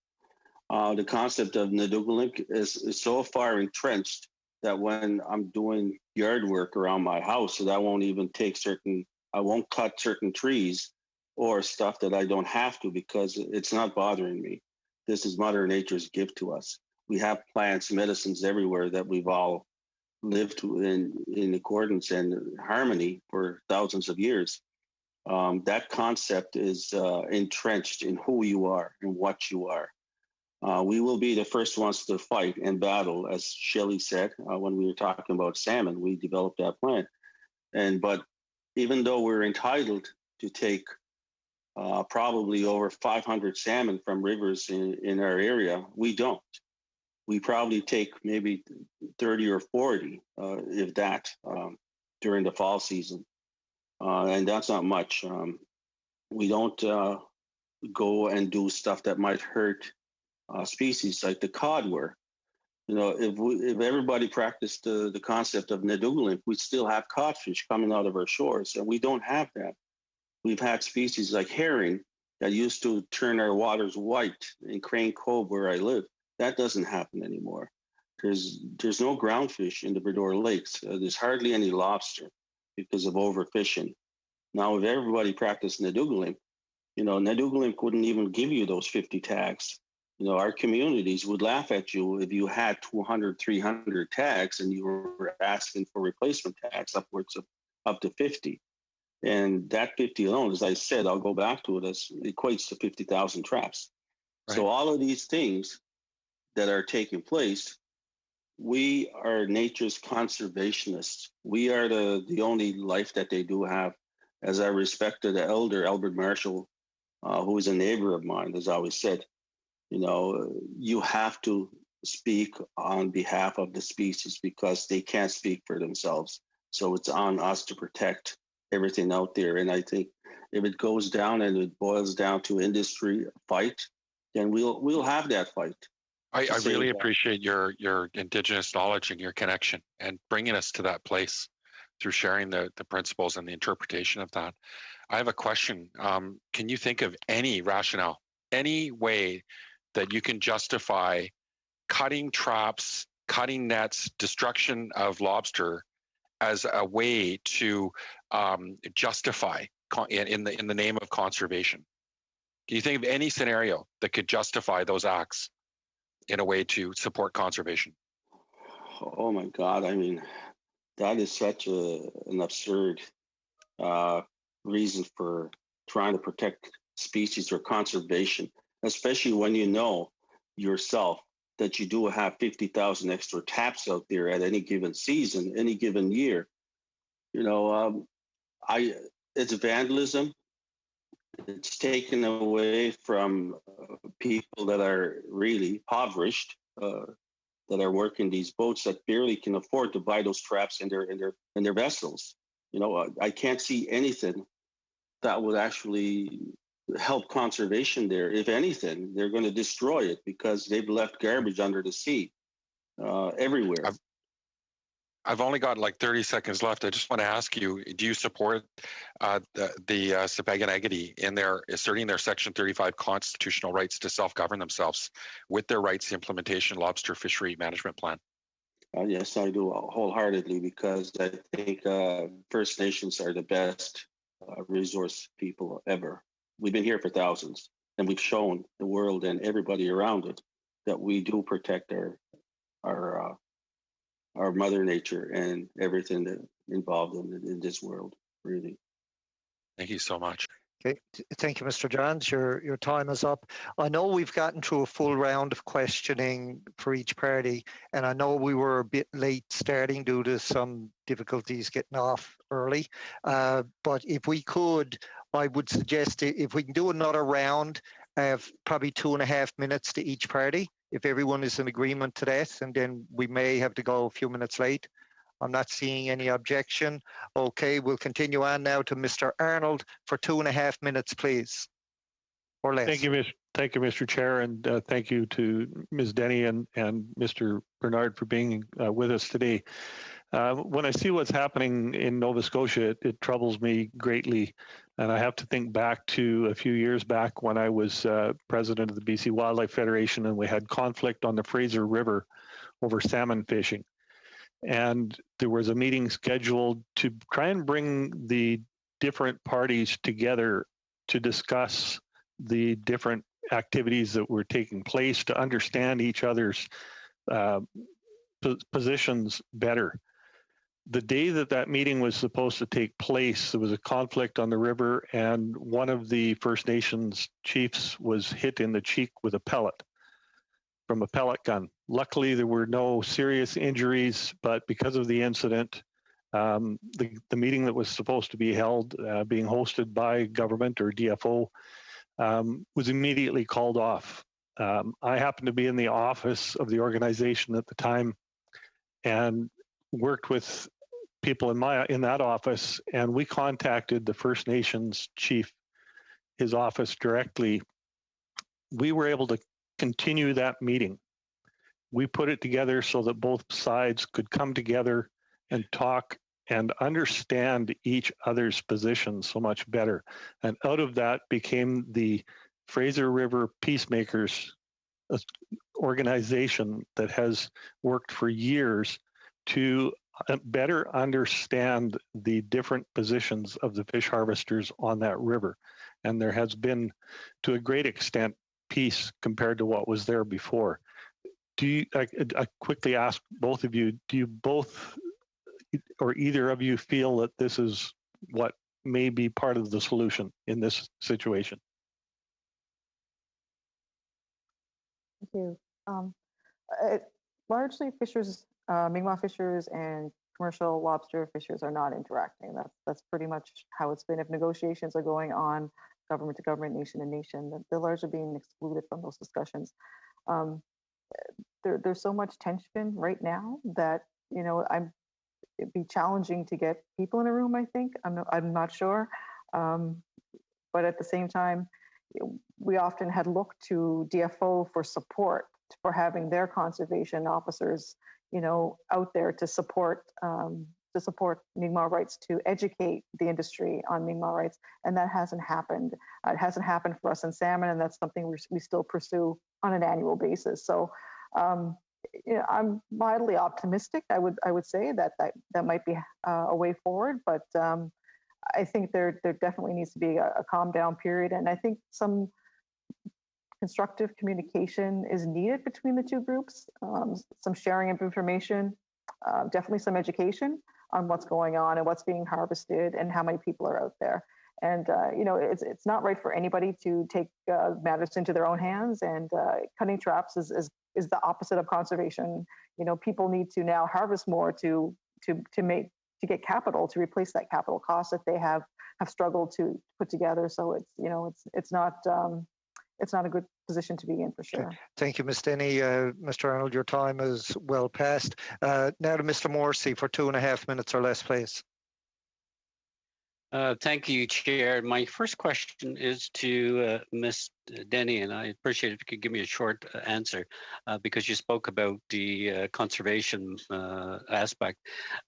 The concept of Nedugulam is so far entrenched that when I'm doing yard work around my house, that I won't cut certain trees or stuff that I don't have to because it's not bothering me. This is Mother Nature's gift to us. We have plants, medicines everywhere that we've all lived in accordance and harmony for thousands of years. That concept is entrenched in who you are and what you are. We will be the first ones to fight and battle, as Shelley said when we were talking about salmon. We developed that plan, but even though we're entitled to take probably over 500 salmon from rivers in our area, we don't. We probably take maybe 30 or 40, if that, during the fall season, and that's not much. We don't go and do stuff that might hurt species like the cod were. You know, if everybody practiced the concept of Nedugalim, we'd still have codfish coming out of our shores, and we don't have that. We've had species like herring that used to turn our waters white in Crane Cove, where I live. That doesn't happen anymore. There's no groundfish in the Bredor Lakes. There's hardly any lobster because of overfishing. Now, if everybody practiced Nedugalim, you know, Nedugalim couldn't even give you those 50 tags. You know, our communities would laugh at you if you had 200, 300 tags and you were asking for replacement tags upwards of up to 50. And that 50 alone, as I said, I'll go back to it, as equates to 50,000 traps. Right. So all of these things that are taking place, we are nature's conservationists. We are the only life that they do have. As I respected the elder, Albert Marshall, who is a neighbor of mine, has always said, you know, you have to speak on behalf of the species because they can't speak for themselves. So it's on us to protect everything out there. And I think if it goes down and it boils down to industry fight, then we'll have that fight. I really appreciate your Indigenous knowledge and your connection and bringing us to that place through sharing the principles and the interpretation of that. I have a question. Can you think of any rationale, any way that you can justify cutting traps, cutting nets, destruction of lobster as a way to justify in the name of conservation? Can you think of any scenario that could justify those acts in a way to support conservation? Oh my God! I mean, that is such an absurd reason for trying to protect species or conservation, especially when you know yourself that you do have 50,000 extra taps out there at any given season, any given year. You know, it's vandalism. It's taken away from people that are really impoverished, that are working these boats that barely can afford to buy those traps in their vessels. You know, I can't see anything that would actually help conservation there. If anything, they're going to destroy it because they've left garbage under the sea everywhere. I've only got like 30 seconds left. I just want to ask you, do you support the Sipekne'katik in their asserting their Section 35 constitutional rights to self-govern themselves with their rights to implementation lobster fishery management plan? Yes, I do wholeheartedly, because I think First Nations are the best resource people ever. We've been here for thousands, and we've shown the world and everybody around it that we do protect our Mother Nature and everything that involved in this world, really. Thank you so much. Okay, thank you, Mr. Johns. Your time is up. I know we've gotten through a full round of questioning for each party, and I know we were a bit late starting due to some difficulties getting off early. But if we could, I would suggest if we can do another round of probably 2.5 minutes to each party, if everyone is in agreement to that, and then we may have to go a few minutes late. I'm not seeing any objection. Okay, we'll continue on now to Mr. Arnold for 2.5 minutes, please, or less. Thank you, Mr. Chair, and thank you to Ms. Denny and Mr. Bernard for being with us today. When I see what's happening in Nova Scotia, it troubles me greatly. And I have to think back to a few years back when I was president of the BC Wildlife Federation, and we had conflict on the Fraser River over salmon fishing. And there was a meeting scheduled to try and bring the different parties together to discuss the different activities that were taking place, to understand each other's positions better. The day that meeting was supposed to take place, there was a conflict on the river, and one of the First Nations chiefs was hit in the cheek with a pellet from a pellet gun. Luckily, there were no serious injuries, but because of the incident, the meeting that was supposed to be held, being hosted by government or DFO, was immediately called off. I happened to be in the office of the organization at the time and worked with people in that office, and we contacted the First Nations chief, his office directly. We were able to continue that meeting. We put it together so that both sides could come together and talk and understand each other's position so much better. And out of that became the Fraser River Peacemakers organization that has worked for years to better understand the different positions of the fish harvesters on that river. And there has been, to a great extent, peace compared to what was there before. Do you, I quickly ask both of you, do you both or either of you feel that this is what may be part of the solution in this situation? Thank you. Largely, fishers, Mi'kmaq fishers and commercial lobster fishers are not interacting. That's pretty much how it's been. If negotiations are going on, government to government, nation to nation, they're largely being excluded from those discussions. There's so much tension right now that it'd be challenging to get people in a room. I think I'm not sure, but at the same time, we often had looked to DFO for support for having their conservation officers, out there to support Mi'kmaq rights, to educate the industry on Mi'kmaq rights, and that hasn't happened. It hasn't happened for us in salmon, and that's something we still pursue on an annual basis. So, I'm mildly optimistic. I would say that might be a way forward, but I think there definitely needs to be a calm down period, and I think some constructive communication is needed between the two groups, some sharing of information, definitely some education on what's going on and what's being harvested and how many people are out there. And, it's not right for anybody to take matters into their own hands, and cutting traps is the opposite of conservation. People need to now harvest more to get capital to replace that capital cost that they have struggled to put together. So it's not a good position to be in, for sure. Okay. Thank you, Ms. Denny. Mr. Arnold, your time is well past. Now to Mr. Morrissey for 2.5 minutes or less, please. Thank you, Chair. My first question is to Ms. Denny, and I appreciate if you could give me a short answer because you spoke about the conservation aspect.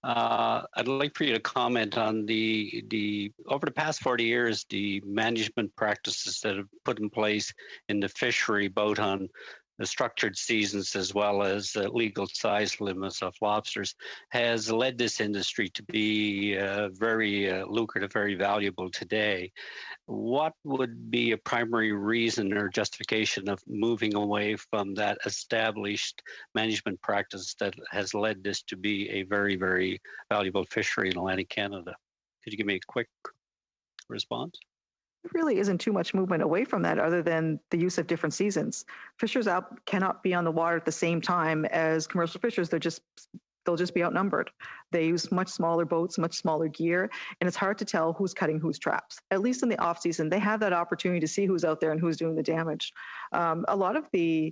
I'd like for you to comment on the over the past 40 years, the management practices that have put in place in the fishery, both on the structured seasons as well as legal size limits of lobsters, has led this industry to be very lucrative, very valuable today. What would be a primary reason or justification of moving away from that established management practice that has led this to be a very, very valuable fishery in Atlantic Canada? Could you give me a quick response? There really isn't too much movement away from that other than the use of different seasons. Fishers cannot be on the water at the same time as commercial fishers. They'll just be outnumbered. They use much smaller boats, much smaller gear, and it's hard to tell who's cutting whose traps. At least in the off season, they have that opportunity to see who's out there and who's doing the damage. A lot of the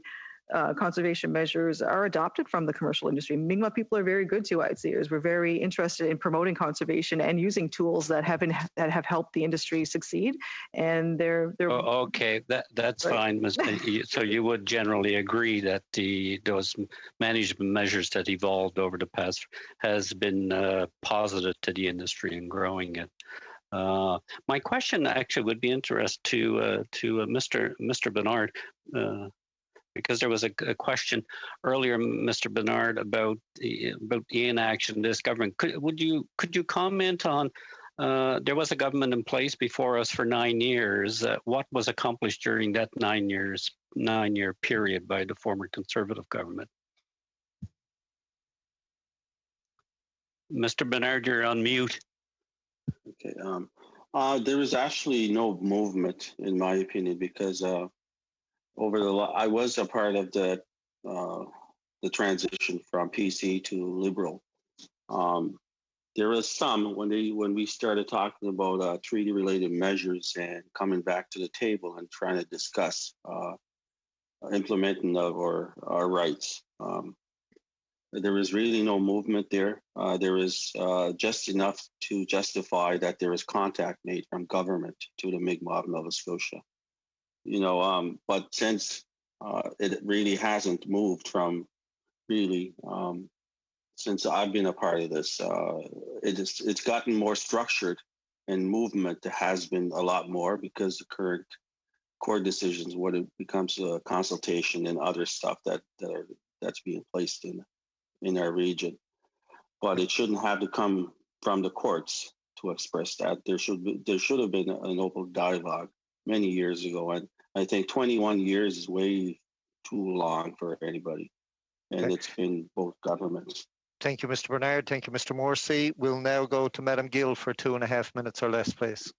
conservation measures are adopted from the commercial industry. Mi'kmaq people are very good to outseers. We're very interested in promoting conservation and using tools that have helped the industry succeed. And they're okay. That's right. Fine. So you would generally agree that those management measures that evolved over the past has been positive to the industry and growing it. My question actually would be interest to Mr. Bernard. Because there was a question earlier, Mr. Bernard, about the inaction of this government. Could you comment on? There was a government in place before us for 9 years. What was accomplished during that 9 year period by the former Conservative government? Mr. Bernard, you're on mute. Okay. There was actually no movement, in my opinion, because. I was a part of the transition from PC to Liberal. There was some when we started talking about treaty-related measures and coming back to the table and trying to discuss implementing of our rights. There was really no movement there. There was just enough to justify that there was contact made from government to the Mi'kmaq of Nova Scotia. But since it really hasn't moved from really since I've been a part of this. It's gotten more structured, and movement has been a lot more because the current court decisions, what it becomes a consultation and other stuff that's being placed in our region. But it shouldn't have to come from the courts to express that. There should have been an open dialogue many years ago, and I think 21 years is way too long for anybody, and it's been both governments. Thank you, Mr. Bernard. Thank you, Mr. Morrissey. We'll now go to Madam Gill for 2.5 minutes or less, please.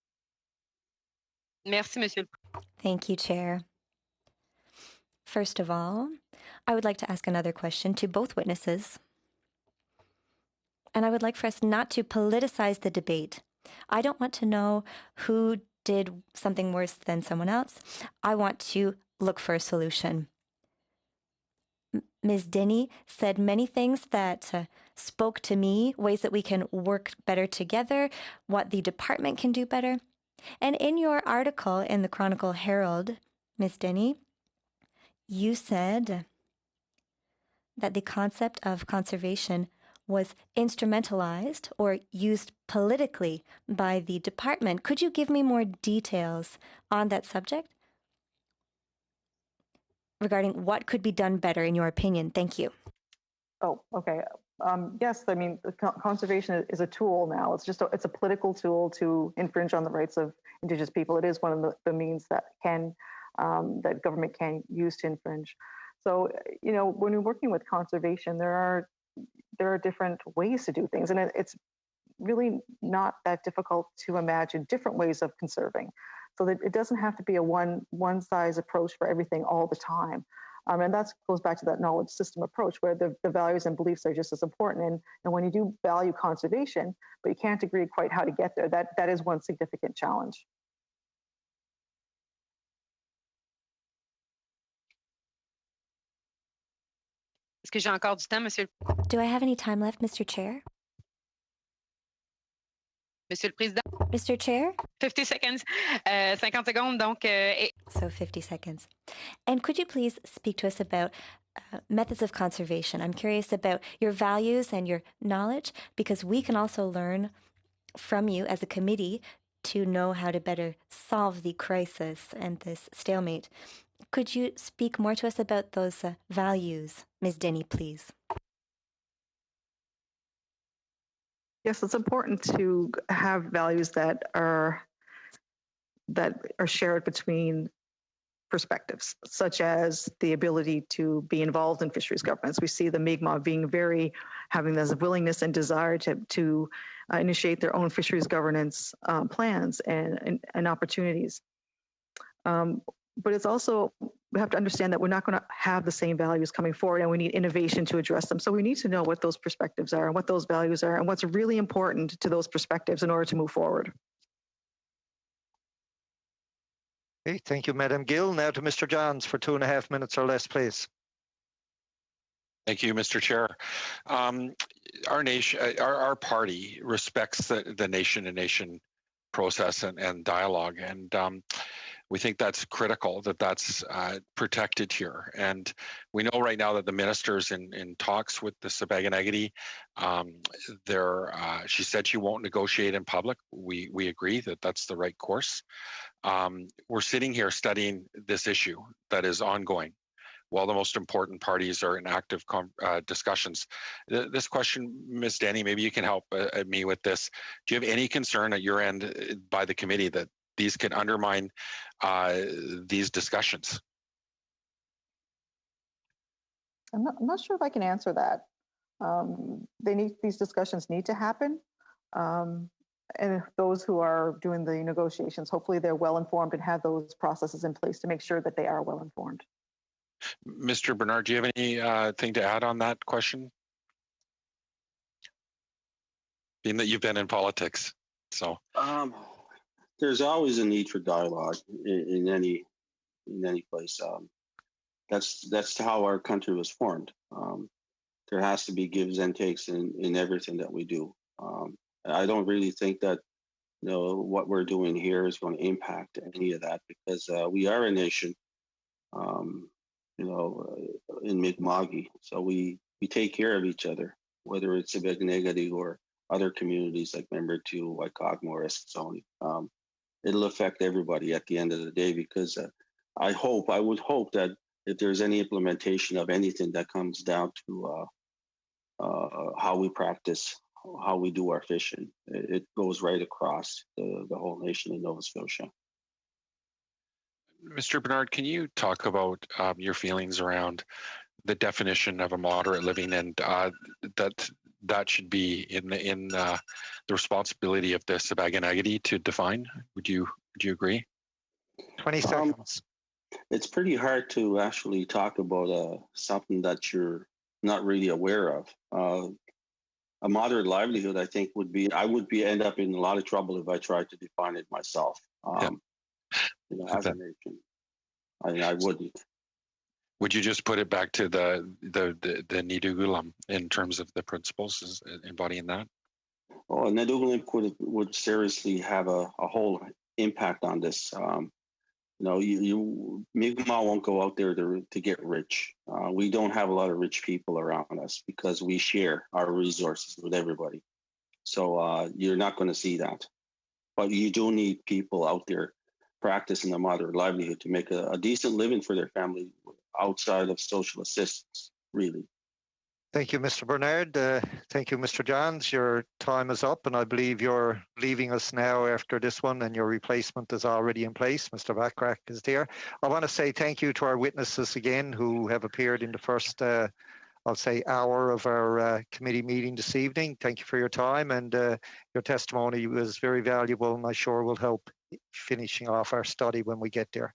Merci, Monsieur. Thank you, Chair. First of all, I would like to ask another question to both witnesses. And I would like for us not to politicize the debate. I don't want to know who did something worse than someone else. I want to look for a solution. Ms. Denny said many things that spoke to me, ways that we can work better together, what the department can do better. And in your article in the Chronicle Herald, Ms. Denny, you said that the concept of conservation was instrumentalized or used politically by the department. Could you give me more details on that subject regarding what could be done better in your opinion? Thank you. Oh, okay. Yes, I mean, conservation is a tool now. It's a political tool to infringe on the rights of Indigenous people. It is one of the means that that government can use to infringe. So, when you're working with conservation, there are different ways to do things, and it's really not that difficult to imagine different ways of conserving, so that it doesn't have to be a one size approach for everything all the time. And that goes back to that knowledge system approach, where the values and beliefs are just as important. And when you do value conservation, but you can't agree quite how to get there, that is one significant challenge. Est-ce que j'ai encore du temps, Monsieur? Do I have any time left, Mr. Chair? Monsieur le Président? Mr. Chair? 50 seconds. 50 secondes, donc... So 50 seconds. And could you please speak to us about methods of conservation? I'm curious about your values and your knowledge, because we can also learn from you as a committee to know how to better solve the crisis and this stalemate. Could you speak more to us about those values, Ms. Denny, please? Yes, it's important to have values that are shared between perspectives, such as the ability to be involved in fisheries governance. We see the Mi'kmaq having this willingness and desire to initiate their own fisheries governance plans and opportunities. But it's also, we have to understand that we're not going to have the same values coming forward, and we need innovation to address them. So we need to know what those perspectives are and what those values are and what's really important to those perspectives in order to move forward. Okay, thank you, Madam Gill. Now to Mr. Johns for 2.5 minutes or less, please. Thank you, Mr. Chair. Our nation, our party respects the nation-to-nation process and dialogue, and we think that's critical, that's protected here. And we know right now that the minister's in talks with the Sipekne'katik. She said she won't negotiate in public. We agree that that's the right course. We're sitting here studying this issue that is ongoing, while the most important parties are in active discussions. This question, Ms. Denny, maybe you can help me with this. Do you have any concern at your end by the committee that these can undermine these discussions? I'm not sure if I can answer that. These discussions need to happen. And those who are doing the negotiations, hopefully they're well informed and have those processes in place to make sure that they are well informed. Mr. Bernard, do you have anything to add on that question? Being that you've been in politics, so. There's always a need for dialogue in any place. That's how our country was formed. There has to be gives and takes in everything that we do. I don't really think that what we're doing here is going to impact any of that, because we are a nation. in Mi'kma'ki. So we take care of each other, whether it's Abednego or other communities like Member 2, Waikagmo, or Eskasoni. It'll affect everybody at the end of the day, because I would hope that if there's any implementation of anything that comes down to how we practice, how we do our fishing, it goes right across the whole nation of Nova Scotia. Mr. Bernard, can you talk about your feelings around the definition of a moderate living, and that should be in the responsibility of the Sabaganagati to define? Would you agree? 20 seconds. It's pretty hard to actually talk about something that you're not really aware of. A moderate livelihood, I think, I would end up in a lot of trouble if I tried to define it myself. As a nation, I wouldn't. Would you just put it back to the Nidugulam in terms of the principles embodying that? Oh, Nidugulam would seriously have a whole impact on this. Mi'kmaq won't go out there to get rich. We don't have a lot of rich people around us because we share our resources with everybody. So you're not going to see that. But you do need people out there practicing a moderate livelihood to make a decent living for their family outside of social assistance, really. Thank you, Mr. Bernard. Thank you, Mr. Johns. Your time is up, and I believe you're leaving us now after this one, and your replacement is already in place. Mr. Backrack is there. I want to say thank you to our witnesses again who have appeared in the first, I'll say, hour of our committee meeting this evening. Thank you for your time, and your testimony was very valuable, and I sure will help finishing off our study when we get there.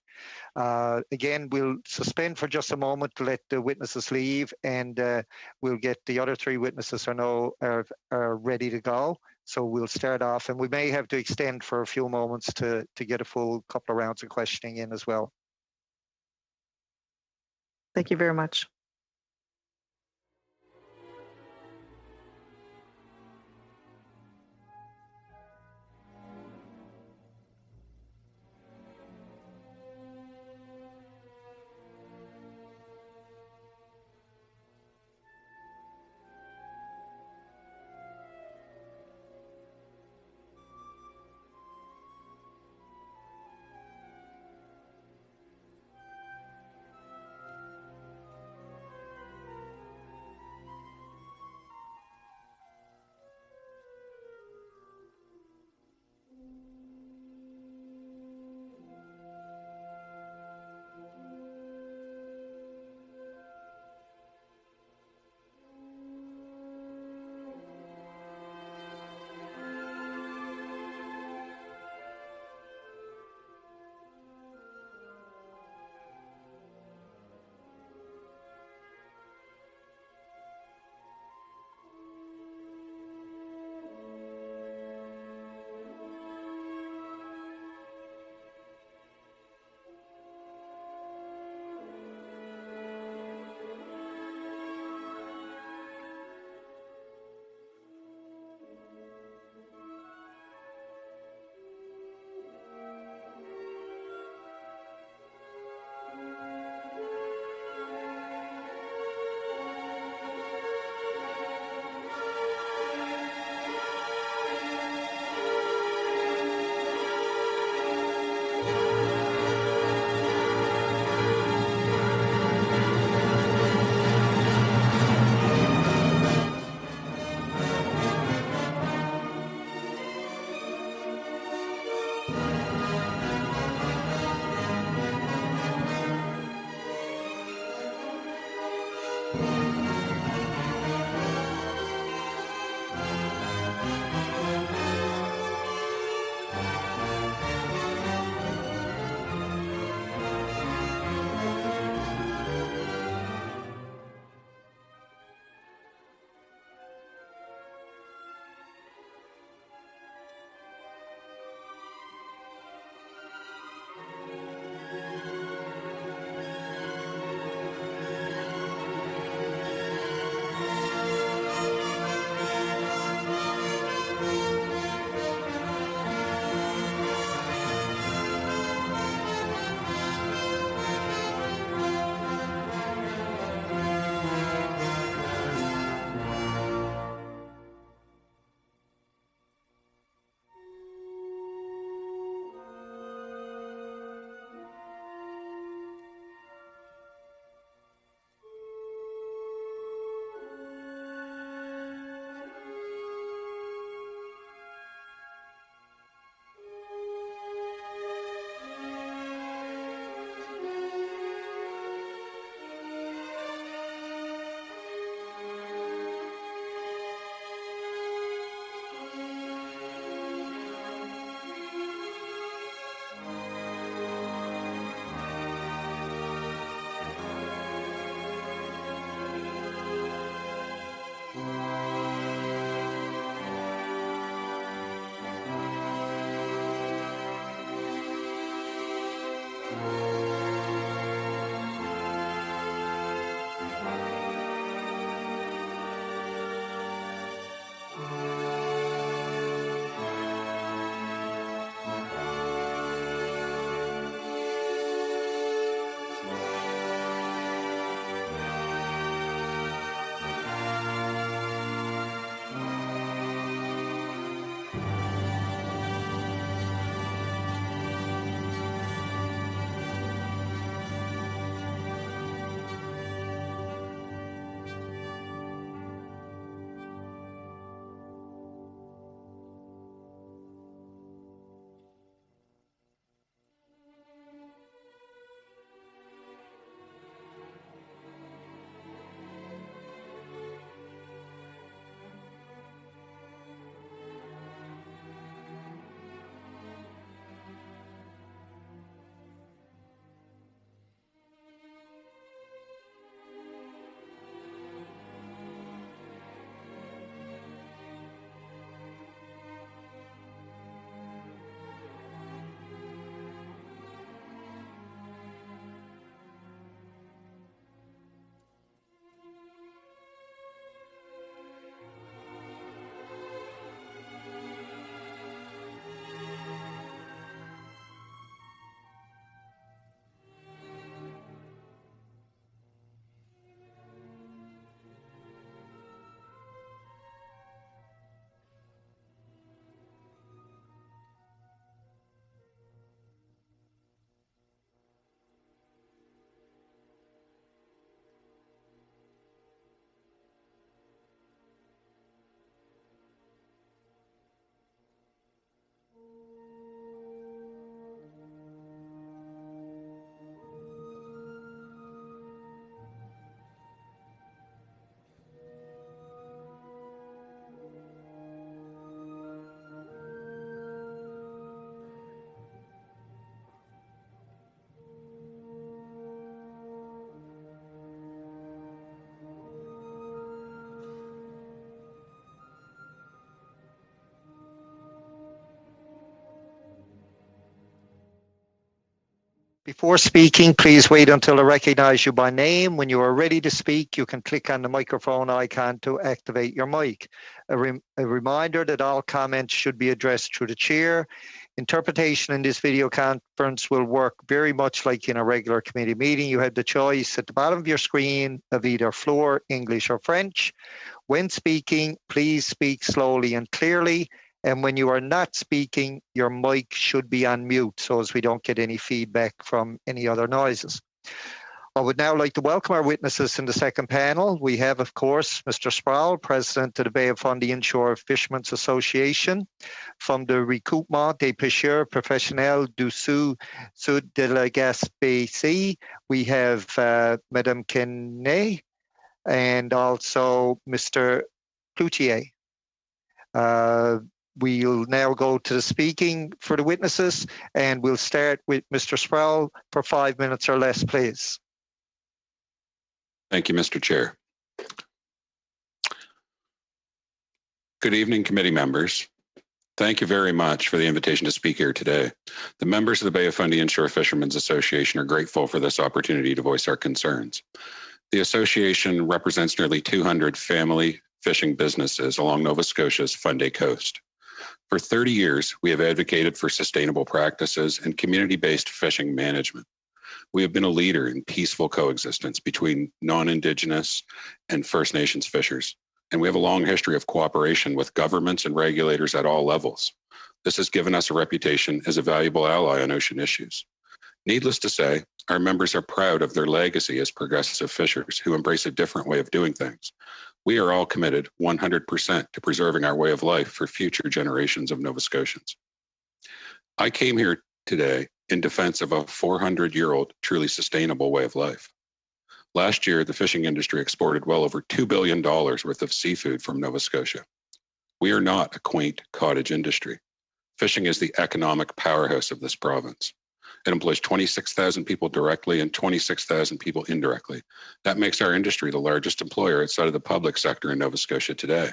Again, we'll suspend for just a moment to let the witnesses leave, and we'll get the other three witnesses are ready to go. So we'll start off, and we may have to extend for a few moments to get a full couple of rounds of questioning in as well. Thank you very much. Before speaking, please wait until I recognize you by name. When you are ready to speak, you can click on the microphone icon to activate your mic. A reminder that all comments should be addressed through the chair. Interpretation in this video conference will work very much like in a regular committee meeting. You have the choice at the bottom of your screen of either Floor, English, or French. When speaking, please speak slowly and clearly. And when you are not speaking, your mic should be on mute so as we don't get any feedback from any other noises. I would now like to welcome our witnesses in the second panel. We have, of course, Mr. Sproul, President of the Bay of Fundy Inshore Fishermen's Association. From the Recoupement des Pêcheurs Professionnels du Sud de la Gaspésie, we have Madame Kenney and also Mr. Cloutier. We'll now go to the speaking for the witnesses, and we'll start with Mr. Sproul for 5 minutes or less, please. Thank you, Mr. Chair. Good evening, committee members. Thank you very much for the invitation to speak here today. The members of the Bay of Fundy Inshore Fishermen's Association are grateful for this opportunity to voice our concerns. The association represents nearly 200 family fishing businesses along Nova Scotia's Fundy coast. For 30 years, we have advocated for sustainable practices and community-based fishing management. We have been a leader in peaceful coexistence between non-Indigenous and First Nations fishers, and we have a long history of cooperation with governments and regulators at all levels. This has given us a reputation as a valuable ally on ocean issues. Needless to say, our members are proud of their legacy as progressive fishers who embrace a different way of doing things. We are all committed 100% to preserving our way of life for future generations of Nova Scotians. I came here today in defense of a 400-year-old truly sustainable way of life. Last year, the fishing industry exported well over $2 billion worth of seafood from Nova Scotia. We are not a quaint cottage industry. Fishing is the economic powerhouse of this province. It employs 26,000 people directly and 26,000 people indirectly. That makes our industry the largest employer outside of the public sector in Nova Scotia today.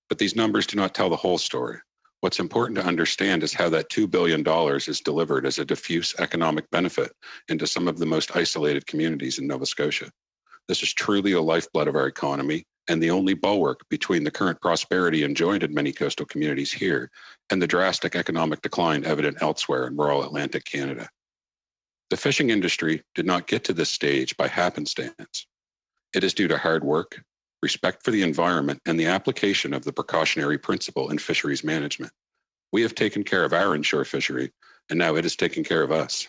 But these numbers do not tell the whole story. What's important to understand is how that $2 billion is delivered as a diffuse economic benefit into some of the most isolated communities in Nova Scotia. This is truly the lifeblood of our economy and the only bulwark between the current prosperity enjoyed in many coastal communities here and the drastic economic decline evident elsewhere in rural Atlantic Canada. The fishing industry did not get to this stage by happenstance. It is due to hard work, respect for the environment, and the application of the precautionary principle in fisheries management. We have taken care of our inshore fishery, and now it is taking care of us.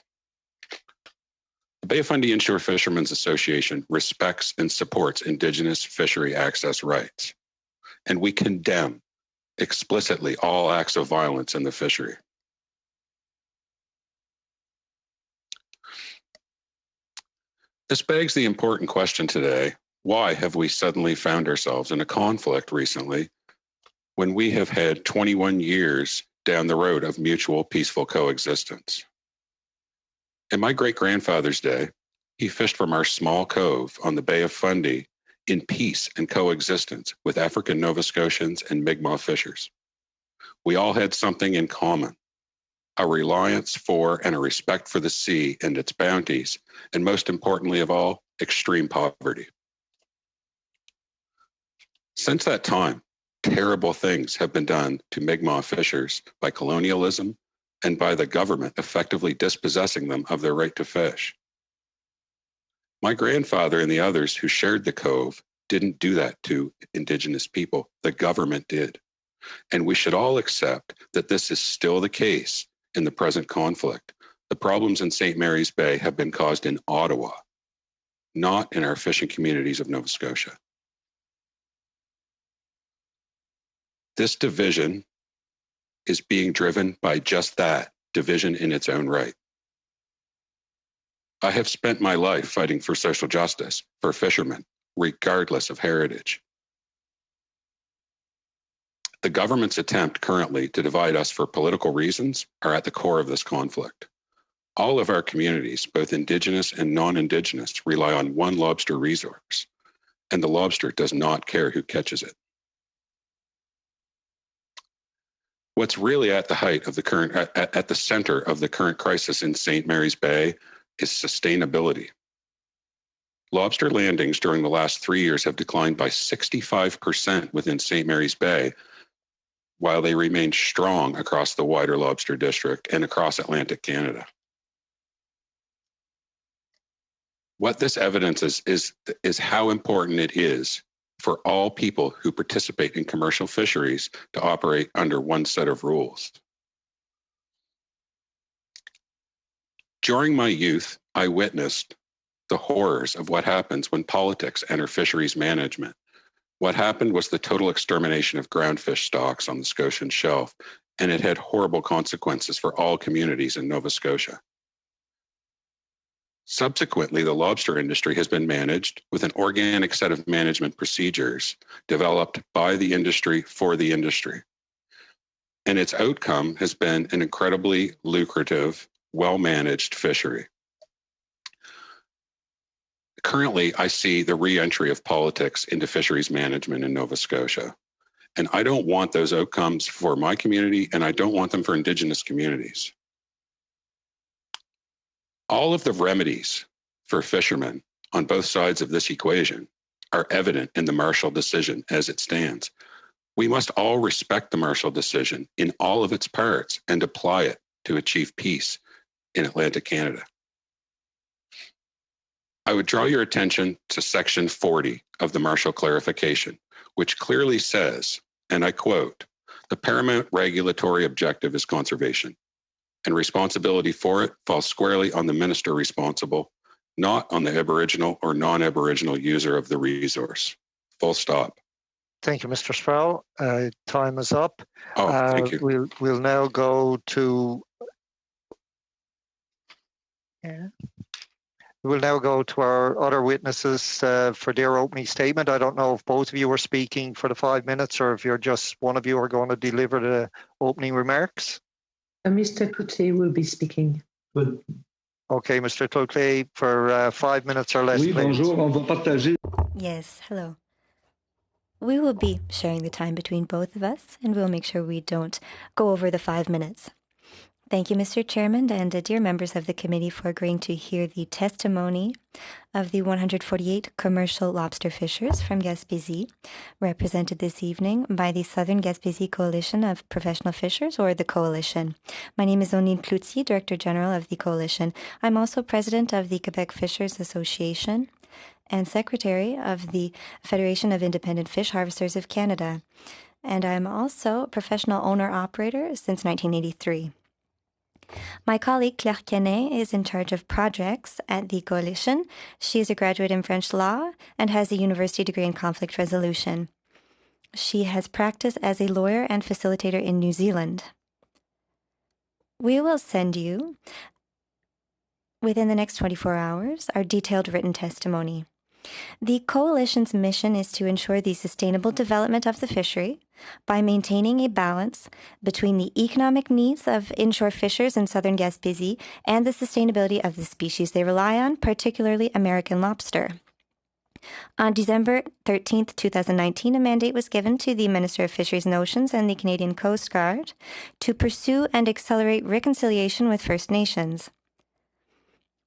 The Bay of Fundy Inshore Fishermen's Association respects and supports Indigenous fishery access rights, and we condemn explicitly all acts of violence in the fishery. This begs the important question today: why have we suddenly found ourselves in a conflict recently when we have had 21 years down the road of mutual peaceful coexistence? In my great-grandfather's day, he fished from our small cove on the Bay of Fundy in peace and coexistence with African Nova Scotians and Mi'kmaq fishers. We all had something in common: a reliance for and a respect for the sea and its bounties, and most importantly of all, extreme poverty. Since that time, terrible things have been done to Mi'kmaq fishers by colonialism and by the government effectively dispossessing them of their right to fish. My grandfather and the others who shared the cove didn't do that to Indigenous people. The government did. And we should all accept that this is still the case in the present conflict. The problems in St. Mary's Bay have been caused in Ottawa, not in our fishing communities of Nova Scotia. This division is being driven by just that, division in its own right. I have spent my life fighting for social justice for fishermen, regardless of heritage. The government's attempt currently to divide us for political reasons are at the core of this conflict. All of our communities, both Indigenous and non-Indigenous, rely on one lobster resource, and the lobster does not care who catches it. What's really at the height of the current, at the center of the current crisis in St. Mary's Bay is sustainability. Lobster landings during the last 3 years have declined by 65% within St. Mary's Bay, while they remain strong across the wider lobster district and across Atlantic Canada. What this evidence is how important it is for all people who participate in commercial fisheries to operate under one set of rules. During my youth, I witnessed the horrors of what happens when politics enter fisheries management. What happened was the total extermination of groundfish stocks on the Scotian shelf, and it had horrible consequences for all communities in Nova Scotia. Subsequently, the lobster industry has been managed with an organic set of management procedures developed by the industry for the industry. And its outcome has been an incredibly lucrative, well-managed fishery. Currently, I see the re-entry of politics into fisheries management in Nova Scotia. And I don't want those outcomes for my community, and I don't want them for Indigenous communities. All of the remedies for fishermen on both sides of this equation are evident in the Marshall decision as it stands. We must all respect the Marshall decision in all of its parts and apply it to achieve peace in Atlantic Canada. I would draw your attention to Section 40 of the Marshall Clarification, which clearly says, and I quote, "The paramount regulatory objective is conservation, and responsibility for it falls squarely on the minister responsible, not on the Aboriginal or non-Aboriginal user of the resource." Full stop. Thank you, Mr. Sproul. Time is up. Oh, thank you. We'll now go to We'll now go to our other witnesses for their opening statement. I don't know if both of you are speaking for the 5 minutes or if you're just one of you are going to deliver the opening remarks. Mr. Cloutier will be speaking. Good. Okay, Mr. Cloutier, for 5 minutes or less. Oui, please. bonjour, on va partager. Yes, hello. We will be sharing the time between both of us, and we'll make sure we don't go over the 5 minutes. Thank you, Mr. Chairman, and dear members of the committee, for agreeing to hear the testimony of the 148 commercial lobster fishers from Gaspésie, represented this evening by the Southern Gaspésie Coalition of Professional Fishers, or the Coalition. My name is Onine Cloutier, Director General of the Coalition. I'm also President of the Quebec Fishers Association and Secretary of the Federation of Independent Fish Harvesters of Canada. And I'm also professional owner-operator since 1983. My colleague Claire Canet is in charge of projects at the Coalition. She is a graduate in French law and has a university degree in conflict resolution. She has practiced as a lawyer and facilitator in New Zealand. We will send you, within the next 24 hours, our detailed written testimony. The Coalition's mission is to ensure the sustainable development of the fishery by maintaining a balance between the economic needs of inshore fishers in southern Gaspésie and the sustainability of the species they rely on, particularly American lobster. On December 13, 2019, a mandate was given to the Minister of Fisheries and Oceans and the Canadian Coast Guard to pursue and accelerate reconciliation with First Nations.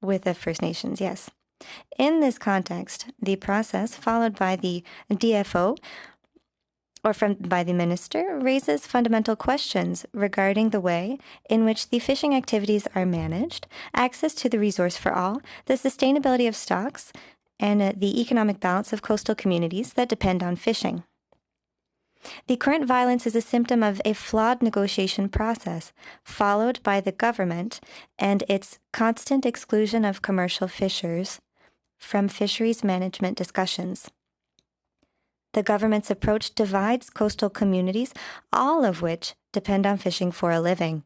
With the First Nations, yes. In this context, the process followed by the DFO by the minister raises fundamental questions regarding the way in which the fishing activities are managed, access to the resource for all, the sustainability of stocks, and the economic balance of coastal communities that depend on fishing. The current violence is a symptom of a flawed negotiation process followed by the government and its constant exclusion of commercial fishers from fisheries management discussions. The government's approach divides coastal communities, all of which depend on fishing for a living.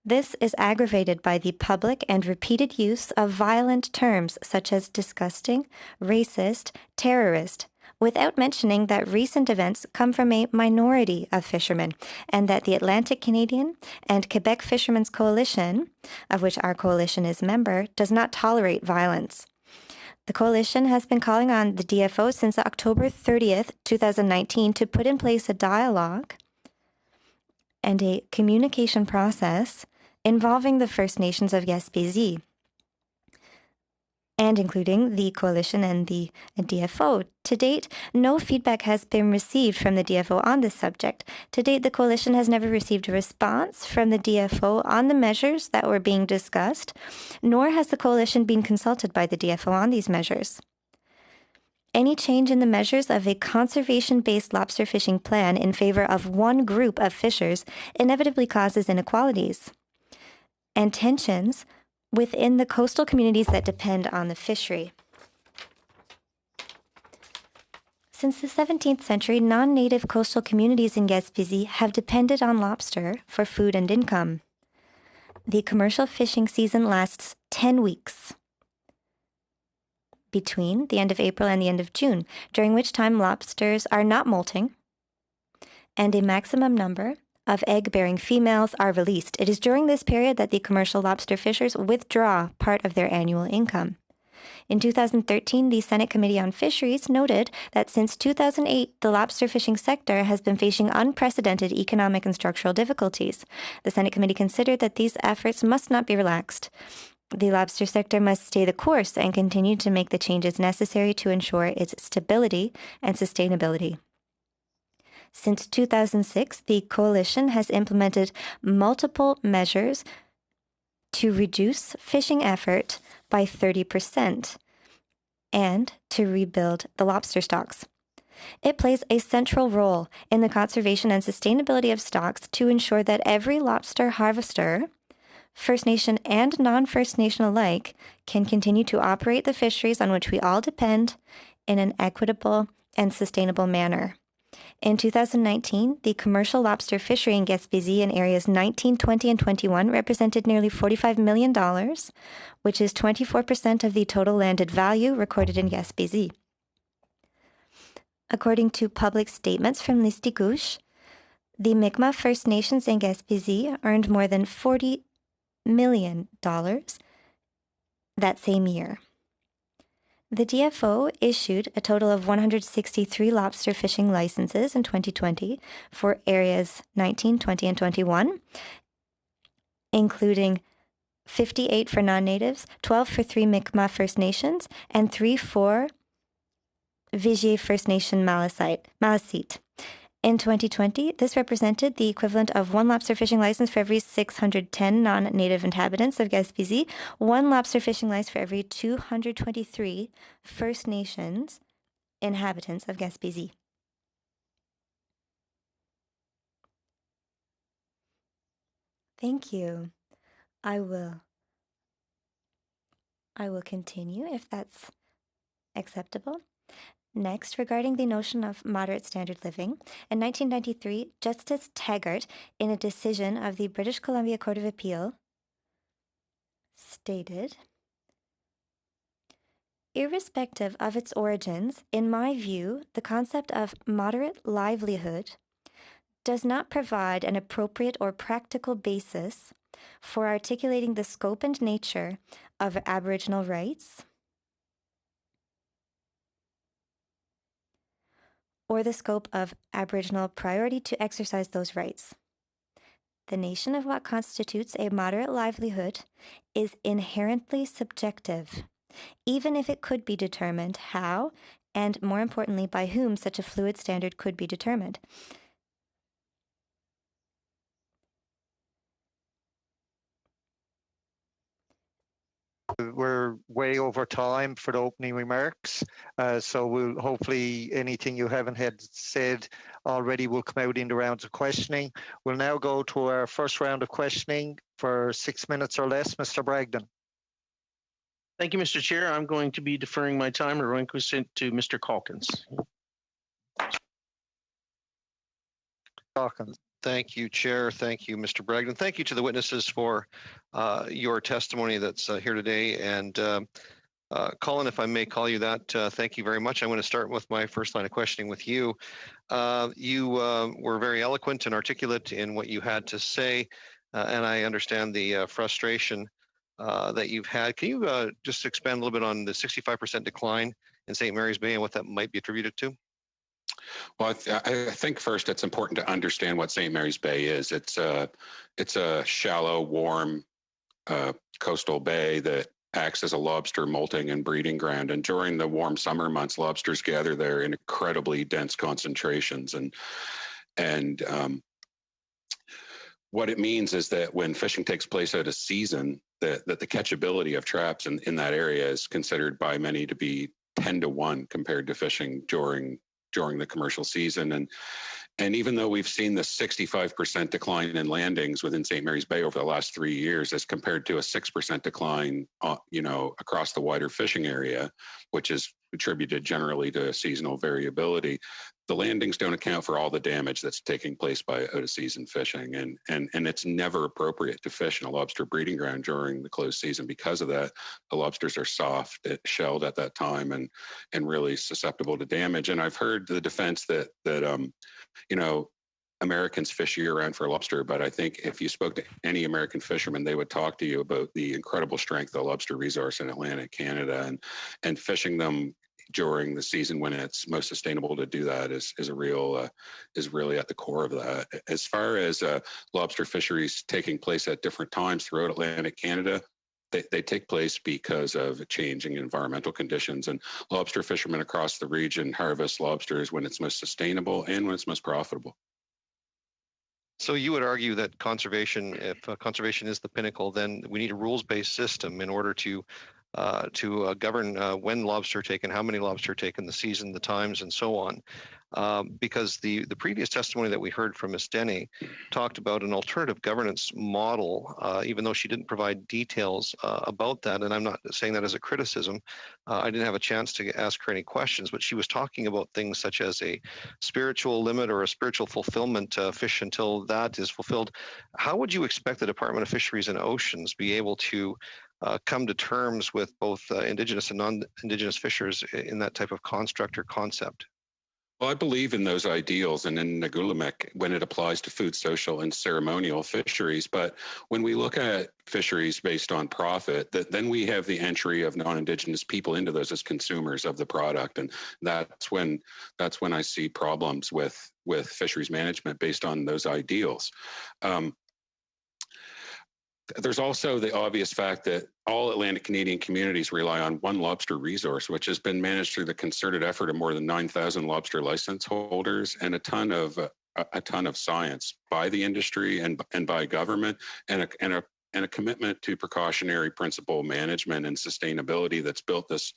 This is aggravated by the public and repeated use of violent terms such as disgusting, racist, terrorist, without mentioning that recent events come from a minority of fishermen and that the Atlantic Canadian and Quebec Fishermen's Coalition, of which our coalition is a member, does not tolerate violence. The Coalition has been calling on the DFO since October 30th, 2019 to put in place a dialogue and a communication process involving the First Nations of Gaspésie and including the Coalition and the DFO. To date, no feedback has been received from the DFO on this subject. To date, the Coalition has never received a response from the DFO on the measures that were being discussed, nor has the Coalition been consulted by the DFO on these measures. Any change in the measures of a conservation-based lobster fishing plan in favor of one group of fishers inevitably causes inequalities and tensions within the coastal communities that depend on the fishery. Since the 17th century, non-native coastal communities in Gaspésie have depended on lobster for food and income. The commercial fishing season lasts 10 weeks between the end of April and the end of June, during which time lobsters are not molting and a maximum number of egg-bearing females are released. It is during this period that the commercial lobster fishers withdraw part of their annual income. In 2013, the Senate Committee on Fisheries noted that since 2008, the lobster fishing sector has been facing unprecedented economic and structural difficulties. The Senate Committee considered that these efforts must not be relaxed. The lobster sector must stay the course and continue to make the changes necessary to ensure its stability and sustainability. Since 2006, the Coalition has implemented multiple measures to reduce fishing effort by 30% and to rebuild the lobster stocks. It plays a central role in the conservation and sustainability of stocks to ensure that every lobster harvester, First Nation and non-First Nation alike, can continue to operate the fisheries on which we all depend in an equitable and sustainable manner. In 2019, the commercial lobster fishery in Gaspésie in areas 19, 20, and 21 represented nearly $45 million, which is 24% of the total landed value recorded in Gaspésie. According to public statements from Listigouche, the Mi'kmaq First Nations in Gaspésie earned more than $40 million that same year. The DFO issued a total of 163 lobster fishing licenses in 2020 for areas 19, 20, and 21, including 58 for non-natives, 12 for 3 Mi'kmaq First Nations, and 3 for Vigier First Nation Maliseet. In 2020, this represented the equivalent of 1 lobster fishing license for every 610 non-native inhabitants of Gaspésie, 1 lobster fishing license for every 223 First Nations inhabitants of Gaspésie. Thank you. I will continue if that's acceptable. Next, regarding the notion of moderate standard living, in 1993, Justice Taggart, in a decision of the British Columbia Court of Appeal, stated, irrespective of its origins, in my view, the concept of moderate livelihood does not provide an appropriate or practical basis for articulating the scope and nature of Aboriginal rights or the scope of Aboriginal priority to exercise those rights. The nation of what constitutes a moderate livelihood is inherently subjective, even if it could be determined how, and more importantly, by whom such a fluid standard could be determined. We're way over time for the opening remarks, so we'll hopefully anything you haven't had said already will come out in the rounds of questioning. We'll now go to our first round of questioning for 6 minutes or less. Mr. Bragdon. Thank you, Mr. Chair. I'm going to be deferring my time or relinquishing it to Mr. Calkins. Calkins. Thank you, Chair. Thank you, Mr. Bragdon. Thank you to the witnesses for your testimony that's here today. And Colin, if I may call you that, thank you very much. I'm going to start with my first line of questioning with you. You were very eloquent and articulate in what you had to say, and I understand the frustration that you've had. Can you just expand a little bit on the 65% decline in St. Mary's Bay and what that might be attributed to? Well, I think first it's important to understand what St. Mary's Bay is. It's a shallow, warm coastal bay that acts as a lobster molting and breeding ground. And during the warm summer months, lobsters gather there in incredibly dense concentrations. And what it means is that when fishing takes place out of season, that the catchability of traps in that area is considered by many to be 10 to 1 compared to fishing during the commercial season. And even though we've seen the 65% decline in landings within St. Mary's Bay over the last 3 years, as compared to a 6% decline, across the wider fishing area, which is attributed generally to seasonal variability, the landings don't account for all the damage that's taking place by out of season fishing. And it's never appropriate to fish in a lobster breeding ground during the closed season because of that. The lobsters are soft, shelled at that time, and really susceptible to damage. And I've heard the defense that Americans fish year round for lobster, but I think if you spoke to any American fisherman, they would talk to you about the incredible strength of the lobster resource in Atlantic Canada, and fishing them during the season when it's most sustainable to do that is really at the core of that. As far as lobster fisheries taking place at different times throughout Atlantic Canada, they take place because of changing environmental conditions, and lobster fishermen across the region harvest lobsters when it's most sustainable and when it's most profitable. So you would argue that conservation, if conservation is the pinnacle, then we need a rules-based system in order to govern when lobster taken, how many lobster taken, the season, the times, and so on. Because the previous testimony that we heard from Ms. Denny talked about an alternative governance model, even though she didn't provide details about that. And I'm not saying that as a criticism. I didn't have a chance to ask her any questions, but she was talking about things such as a spiritual limit or a spiritual fulfillment, fish until that is fulfilled. How would you expect the Department of Fisheries and Oceans be able to come to terms with both Indigenous and non-Indigenous fishers in that type of construct or concept? Well, I believe in those ideals and in Nagulamik when it applies to food, social, and ceremonial fisheries. But when we look at fisheries based on profit, then we have the entry of non-Indigenous people into those as consumers of the product, and that's when I see problems with fisheries management based on those ideals. There's also the obvious fact that all Atlantic Canadian communities rely on one lobster resource, which has been managed through the concerted effort of more than 9,000 lobster license holders and a ton of science by the industry and by government, and a commitment to precautionary principle management and sustainability that's built this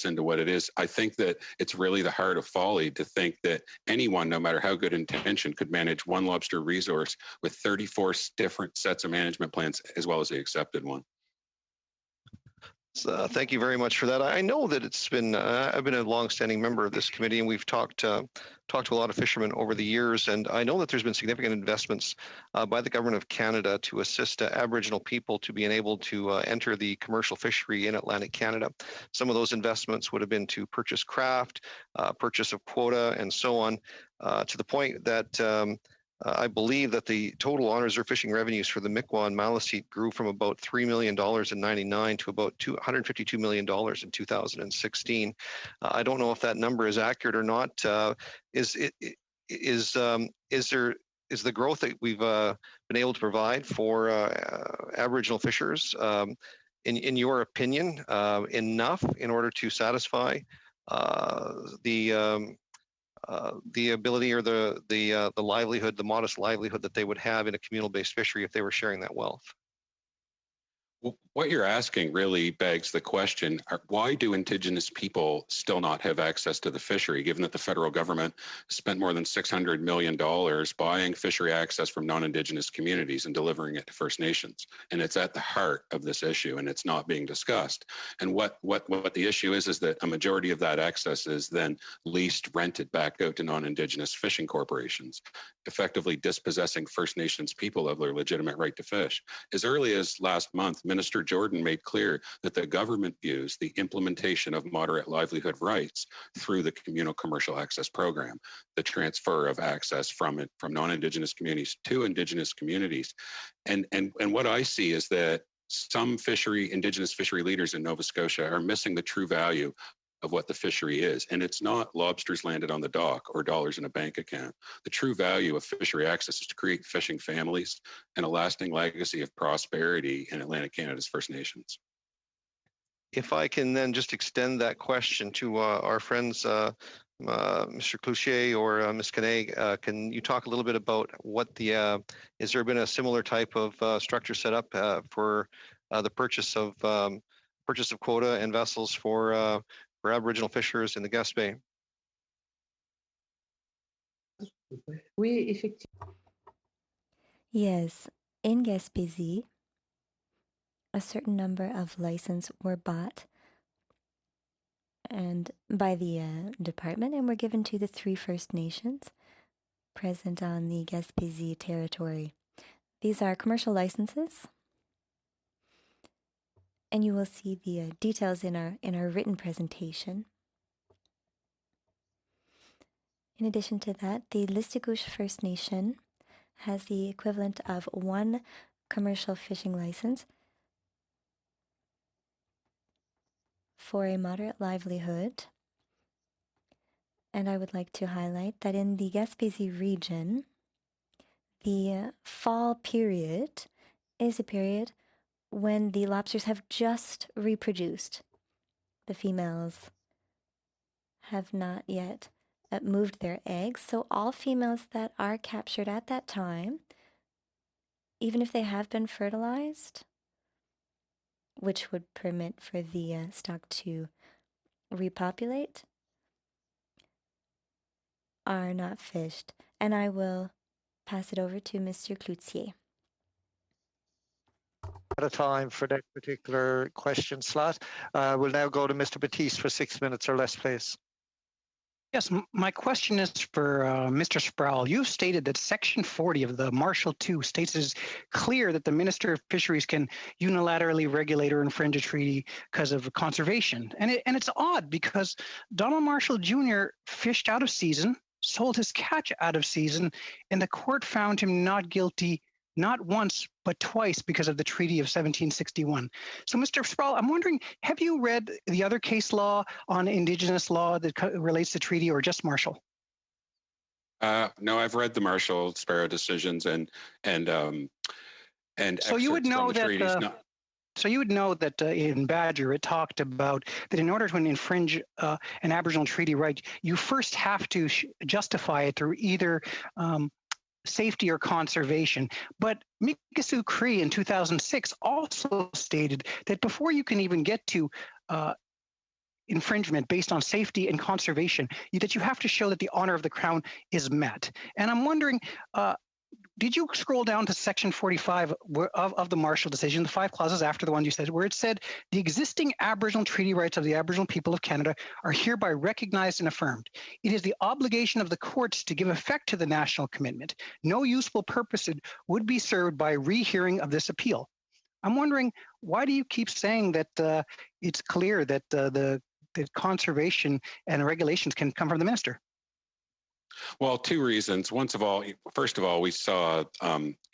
into what it is. I think that it's really the heart of folly to think that anyone, no matter how good intention, could manage one lobster resource with 34 different sets of management plans as well as the accepted one. Thank you very much for that. I know that it's been, I've been a longstanding member of this committee, and we've talked to a lot of fishermen over the years, and I know that there's been significant investments by the Government of Canada to assist Aboriginal people to being able to enter the commercial fishery in Atlantic Canada. Some of those investments would have been to purchase craft, purchase of quota, and so on, to the point that I believe that the total on-reserve fishing revenues for the Mi'kmaq and Maliseet grew from about $3 million in '99 to about $152 million in 2016. I don't know if that number is accurate or not. Is the growth that we've been able to provide for Aboriginal fishers, in your opinion, enough in order to satisfy the ability or the livelihood, the modest livelihood that they would have in a communal-based fishery if they were sharing that wealth? Well, what you're asking really begs the question, why do Indigenous people still not have access to the fishery, given that the federal government spent more than $600 million buying fishery access from non-Indigenous communities and delivering it to First Nations? And it's at the heart of this issue, and it's not being discussed. And what the issue is that a majority of that access is then leased, rented back out to non-Indigenous fishing corporations, effectively dispossessing First Nations people of their legitimate right to fish. As early as last month, Minister Jordan made clear that the government views the implementation of moderate livelihood rights through the communal commercial access program, the transfer of access from non-Indigenous communities to Indigenous communities. And what I see is that some Indigenous fishery leaders in Nova Scotia are missing the true value of what the fishery is. And it's not lobsters landed on the dock or dollars in a bank account. The true value of fishery access is to create fishing families and a lasting legacy of prosperity in Atlantic Canada's First Nations. If I can then just extend that question to our friends, Mr. Cloutier or Ms. Kanae, can you talk a little bit about what has there been a similar type of structure set up for the purchase of quota and vessels for Aboriginal fishers in the Gaspé? Yes, in Gaspésie, a certain number of licenses were bought and by the department and were given to the 3 First Nations present on the Gaspésie territory. These are commercial licenses, and you will see the details in our written presentation. In addition to that, the Listigouche First Nation has the equivalent of 1 commercial fishing license for a moderate livelihood. And I would like to highlight that in the Gaspésie region, the fall period is a period when the lobsters have just reproduced. The females have not yet moved their eggs, so all females that are captured at that time, even if they have been fertilized, which would permit for the stock to repopulate, are not fished. And I will pass it over to Mr. Cloutier. At a time for that particular question slot. We'll now go to Mr. Batiste for 6 minutes or less, please. Yes, my question is for Mr. Sproul. You've stated that Section 40 of the Marshall II states it is clear that the Minister of Fisheries can unilaterally regulate or infringe a treaty because of conservation. And it's odd because Donald Marshall Jr. fished out of season, sold his catch out of season, and the court found him not guilty not once, but twice because of the Treaty of 1761. So, Mr. Sproul, I'm wondering, have you read the other case law on Indigenous law that relates to treaty, or just Marshall? No, I've read the Marshall Sparrow decisions and so you would know that. So you would know that in Badger, it talked about that in order to infringe an Aboriginal treaty right, you first have to justify it through either safety or conservation. But Mikisew Cree in 2006 also stated that before you can even get to infringement based on safety and conservation, that you have to show that the honor of the Crown is met. And I'm wondering, did you scroll down to Section 45 of the Marshall decision, the 5 clauses after the one you said, where it said, the existing Aboriginal treaty rights of the Aboriginal people of Canada are hereby recognized and affirmed. It is the obligation of the courts to give effect to the national commitment. No useful purpose would be served by rehearing of this appeal. I'm wondering, why do you keep saying that it's clear that the conservation and regulations can come from the minister? Well, 2 reasons. First of all, we saw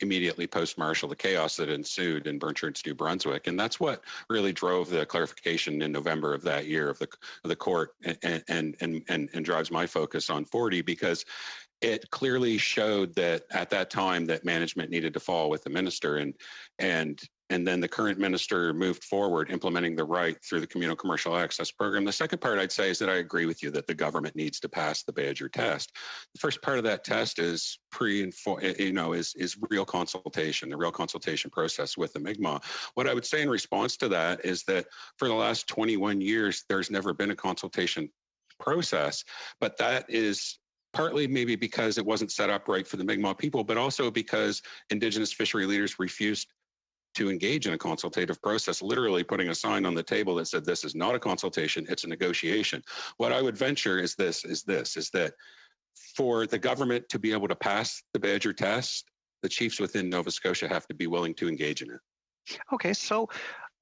immediately post-Marshall the chaos that ensued in Bernchurch, New Brunswick, and that's what really drove the clarification in November of that year of the court, and drives my focus on 40, because it clearly showed that at that time that management needed to fall with the minister, and then the current minister moved forward implementing the right through the Communal Commercial Access Program. The second part I'd say is that I agree with you that the government needs to pass the Badger test. The first part of that test is is real consultation, the real consultation process with the Mi'kmaq. What I would say in response to that is that for the last 21 years, there's never been a consultation process, but that is partly maybe because it wasn't set up right for the Mi'kmaq people, but also because Indigenous fishery leaders refused to engage in a consultative process, literally putting a sign on the table that said, this is not a consultation, it's a negotiation. What I would venture is that for the government to be able to pass the Badger test, the chiefs within Nova Scotia have to be willing to engage in it. Okay, so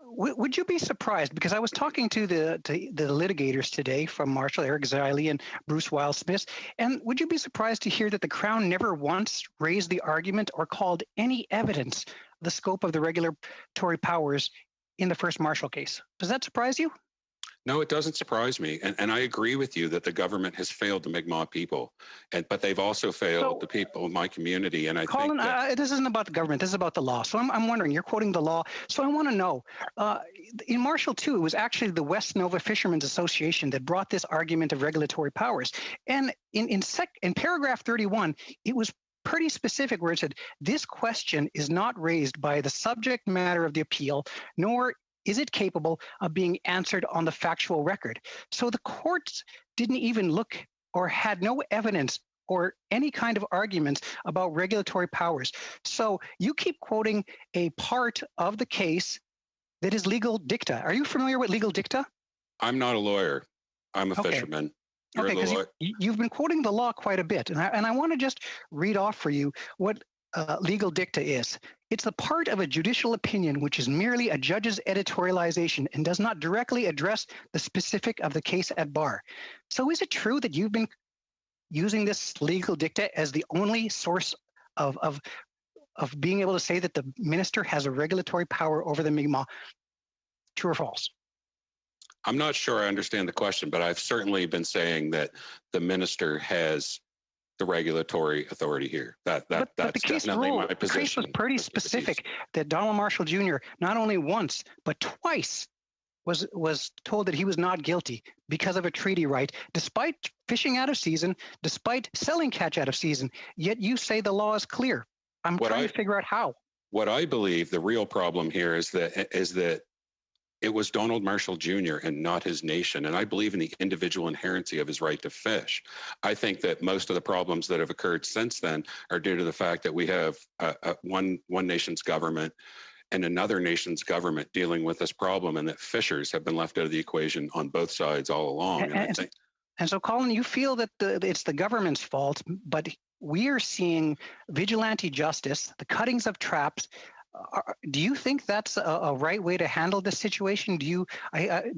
would you be surprised, because I was talking to the litigators today from Marshall, Eric Ziley and Bruce Wildsmith, and would you be surprised to hear that the Crown never once raised the argument or called any evidence the scope of the regulatory powers in the first Marshall case? Does that surprise you? No, it doesn't surprise me. And I agree with you that the government has failed the Mi'kmaq people, but they've also failed the people of my community. And Colin, this isn't about the government. This is about the law. So I'm wondering, you're quoting the law. So I want to know, in Marshall II, it was actually the West Nova Fishermen's Association that brought this argument of regulatory powers. And in paragraph 31, it was pretty specific, where it said, this question is not raised by the subject matter of the appeal, nor is it capable of being answered on the factual record. So the courts didn't even look, or had no evidence or any kind of arguments about regulatory powers. So you keep quoting a part of the case that is legal dicta. Are you familiar with legal dicta? I'm not a lawyer. I'm a fisherman. Okay, because you've been quoting the law quite a bit, and I want to just read off for you what legal dicta is. It's the part of a judicial opinion which is merely a judge's editorialization and does not directly address the specific of the case at bar. So is it true that you've been using this legal dicta as the only source of being able to say that the minister has a regulatory power over the Mi'kmaq? True or false? I'm not sure I understand the question, but I've certainly been saying that the minister has the regulatory authority here. That's definitely my position. The case was pretty specific that Donald Marshall Jr. not only once, but twice was told that he was not guilty because of a treaty right, despite fishing out of season, despite selling catch out of season. Yet you say the law is clear. I'm trying to figure out how. What I believe the real problem here is that it was Donald Marshall Jr. and not his nation. And I believe in the individual inherency of his right to fish. I think that most of the problems that have occurred since then are due to the fact that we have one nation's government and another nation's government dealing with this problem, and that fishers have been left out of the equation on both sides all along. And so, Colin, you feel that it's the government's fault, but we are seeing vigilante justice, the cuttings of traps. Do you think that's a right way to handle this situation? Do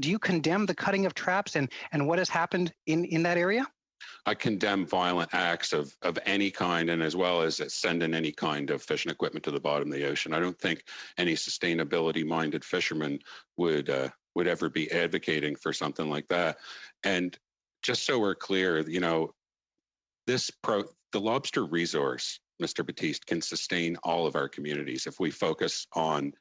you condemn the cutting of traps and what has happened in that area? I condemn violent acts of any kind, and as well as sending any kind of fishing equipment to the bottom of the ocean. I don't think any sustainability-minded fisherman would ever be advocating for something like that. And just so we're clear, you know, the lobster resource, Mr. Batiste, can sustain all of our communities if we focus on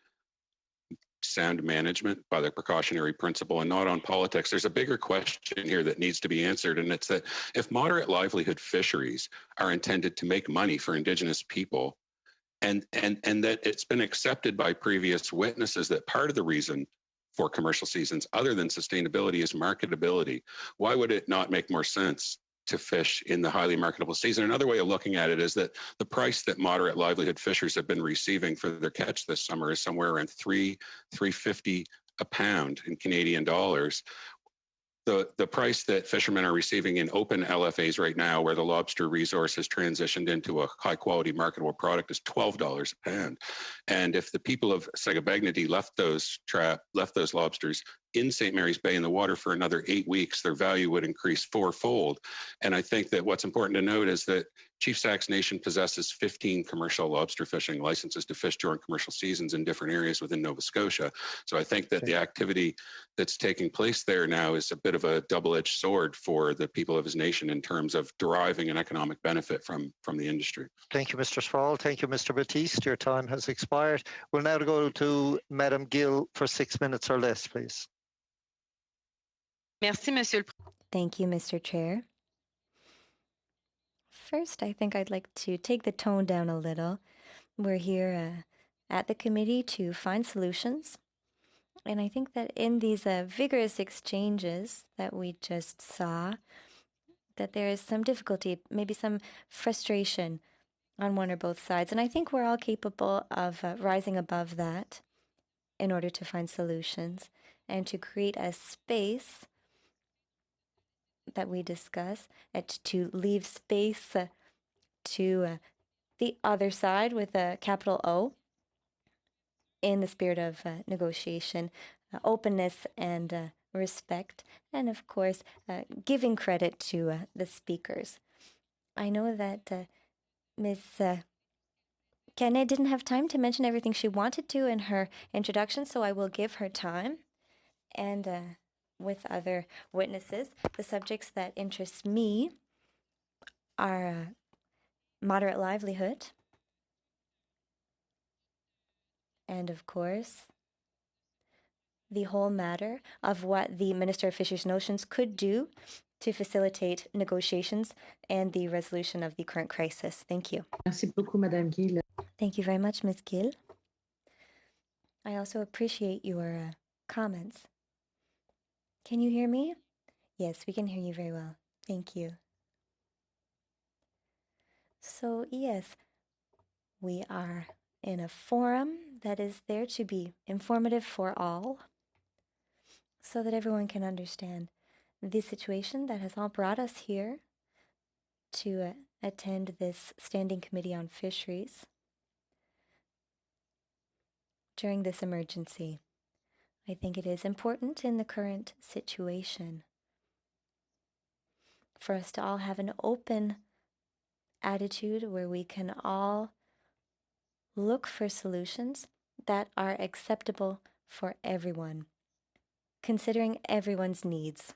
sound management by the precautionary principle and not on politics. There's a bigger question here that needs to be answered, and it's that if moderate livelihood fisheries are intended to make money for Indigenous people, and that it's been accepted by previous witnesses that part of the reason for commercial seasons, other than sustainability, is marketability, why would it not make more sense to fish in the highly marketable season? Another way of looking at it is that the price that moderate livelihood fishers have been receiving for their catch this summer is somewhere around $3.50 a pound in Canadian dollars. The price that fishermen are receiving in open LFAs right now, where the lobster resource has transitioned into a high quality marketable product, is $12 a pound. And if the people of Sagabagnity left those lobsters in St. Mary's Bay in the water for another 8 weeks, their value would increase fourfold. And I think that what's important to note is that Chief Sax Nation possesses 15 commercial lobster fishing licenses to fish during commercial seasons in different areas within Nova Scotia. So I think that the activity that's taking place there now is a bit of a double-edged sword for the people of his nation in terms of deriving an economic benefit from the industry. Thank you, Mr. Sproul. Thank you, Mr. Batiste. Your time has expired. We'll now go to Madam Gill for 6 minutes or less, please. Merci, Monsieur. Thank you, Mr. Chair. First, I think I'd like to take the tone down a little. We're here at the committee to find solutions. And I think that in these vigorous exchanges that we just saw, that there is some difficulty, maybe some frustration on one or both sides. And I think we're all capable of rising above that in order to find solutions and to create a space that we discuss, and to leave space to the other side with a capital O in the spirit of negotiation, openness and respect, and of course, giving credit to the speakers. I know that Ms. Kenneth didn't have time to mention everything she wanted to in her introduction, so I will give her time. And with other witnesses, the subjects that interest me are moderate livelihood, and of course, the whole matter of what the Minister of Fisheries Notions could do to facilitate negotiations and the resolution of the current crisis. Thank you. Merci beaucoup, Madame Gill. Thank you very much, Ms. Gill. I also appreciate your comments. Can you hear me? Yes, we can hear you very well. Thank you. So, yes, we are in a forum that is there to be informative for all, so that everyone can understand the situation that has all brought us here to attend this Standing Committee on Fisheries during this emergency. I think it is important in the current situation for us to all have an open attitude where we can all look for solutions that are acceptable for everyone, considering everyone's needs.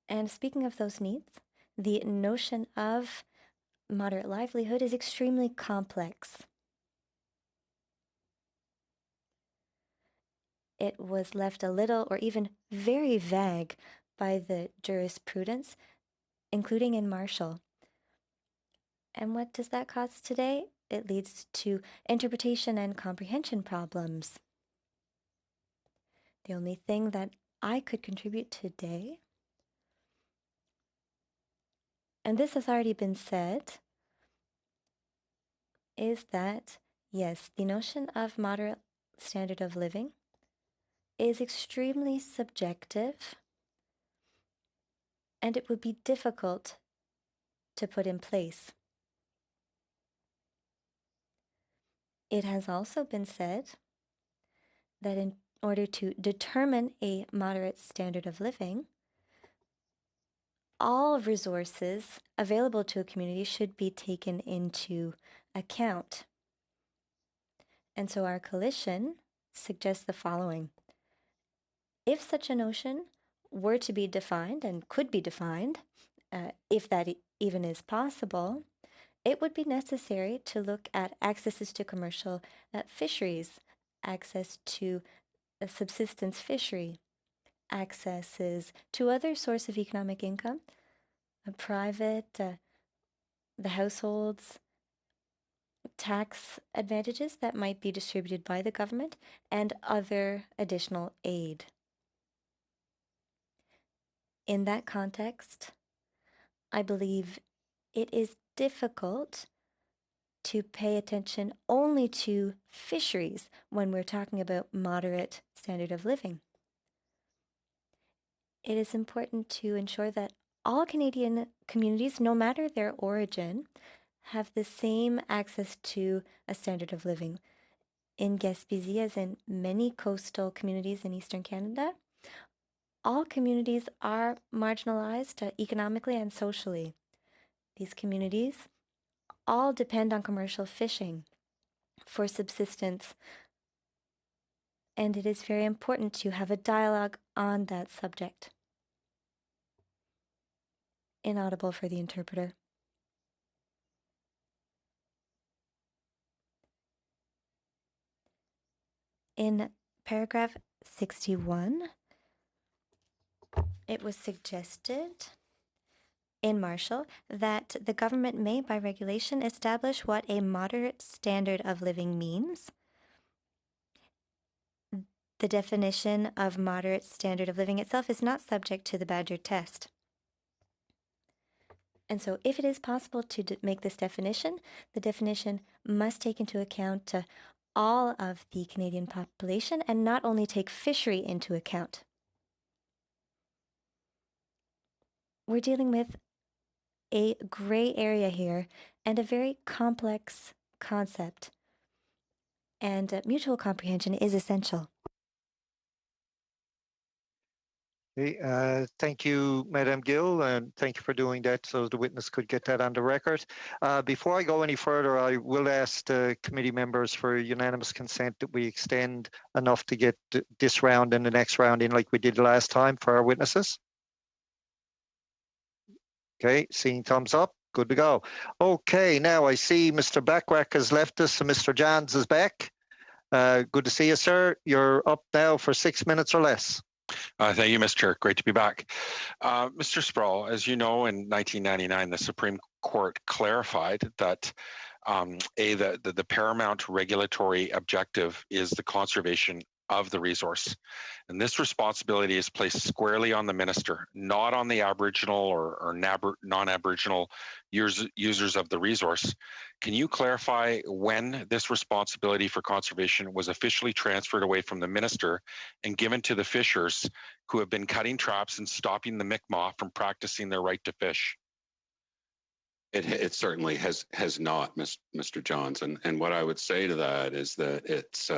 And speaking of those needs, the notion of moderate livelihood is extremely complex. It was left a little or even very vague by the jurisprudence, including in Marshall. And what does that cause today? It leads to interpretation and comprehension problems. The only thing that I could contribute today, and this has already been said, is that, yes, the notion of moderate standard of living is extremely subjective and it would be difficult to put in place. It has also been said that in order to determine a moderate standard of living, all resources available to a community should be taken into account. And so our coalition suggests the following. If such a notion were to be defined and could be defined, if that even is possible, it would be necessary to look at accesses to commercial fisheries, access to a subsistence fishery, accesses to other source of economic income, private, the households, tax advantages that might be distributed by the government, and other additional aid. In that context, I believe it is difficult to pay attention only to fisheries when we're talking about moderate standard of living. It is important to ensure that all Canadian communities, no matter their origin, have the same access to a standard of living. In Gaspésie, as in many coastal communities in Eastern Canada, all communities are marginalized economically and socially. These communities all depend on commercial fishing for subsistence, and it is very important to have a dialogue on that subject. Inaudible for the interpreter. In paragraph 61, it was suggested in Marshall that the government may, by regulation, establish what a moderate standard of living means. The definition of moderate standard of living itself is not subject to the Badger test. And so if it is possible to make this definition, the definition must take into account all of the Canadian population and not only take fishery into account. We're dealing with a gray area here and a very complex concept, and mutual comprehension is essential. Okay, thank you, Madam Gill, and thank you for doing that so the witness could get that on the record. Before I go any further, I will ask the committee members for unanimous consent that we extend enough to get this round and the next round in like we did last time for our witnesses. Okay, seeing thumbs up, good to go. Okay, now I see Mr. Backrack has left us and Mr. Johns is back. Good to see you, sir. You're up now for 6 minutes or less. Thank you, Mr. Chair. Great to be back. Mr. Sproul, as you know, in 1999, the Supreme Court clarified that the paramount regulatory objective is the conservation of the resource. And this responsibility is placed squarely on the minister, not on the Aboriginal or non-Aboriginal users of the resource. Can you clarify when this responsibility for conservation was officially transferred away from the minister and given to the fishers who have been cutting traps and stopping the Mi'kmaq from practicing their right to fish? It certainly has not, Mr. Johns. And what I would say to that is that it's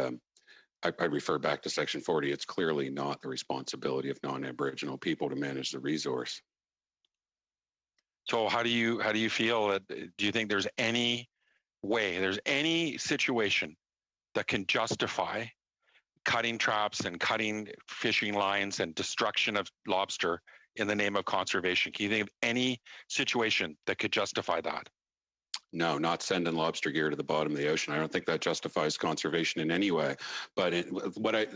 I refer back to Section 40. It's clearly not the responsibility of non-Aboriginal people to manage the resource. So how do you feel that? Do you think there's any way, there's any situation that can justify cutting traps and cutting fishing lines and destruction of lobster in the name of conservation? Can you think of any situation that could justify that? No, not sending lobster gear to the bottom of the ocean. I don't think that justifies conservation in any way. But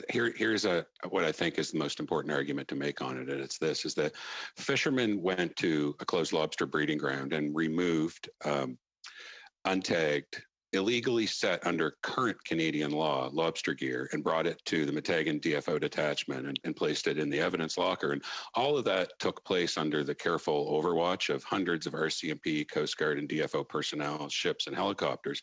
here's what I think is the most important argument to make on it, and it's this: is that fishermen went to a closed lobster breeding ground and removed untagged, illegally set under current Canadian law lobster gear and brought it to the Matagan DFO detachment and placed it in the evidence locker. And all of that took place under the careful overwatch of hundreds of RCMP, Coast Guard, and DFO personnel, ships, and helicopters,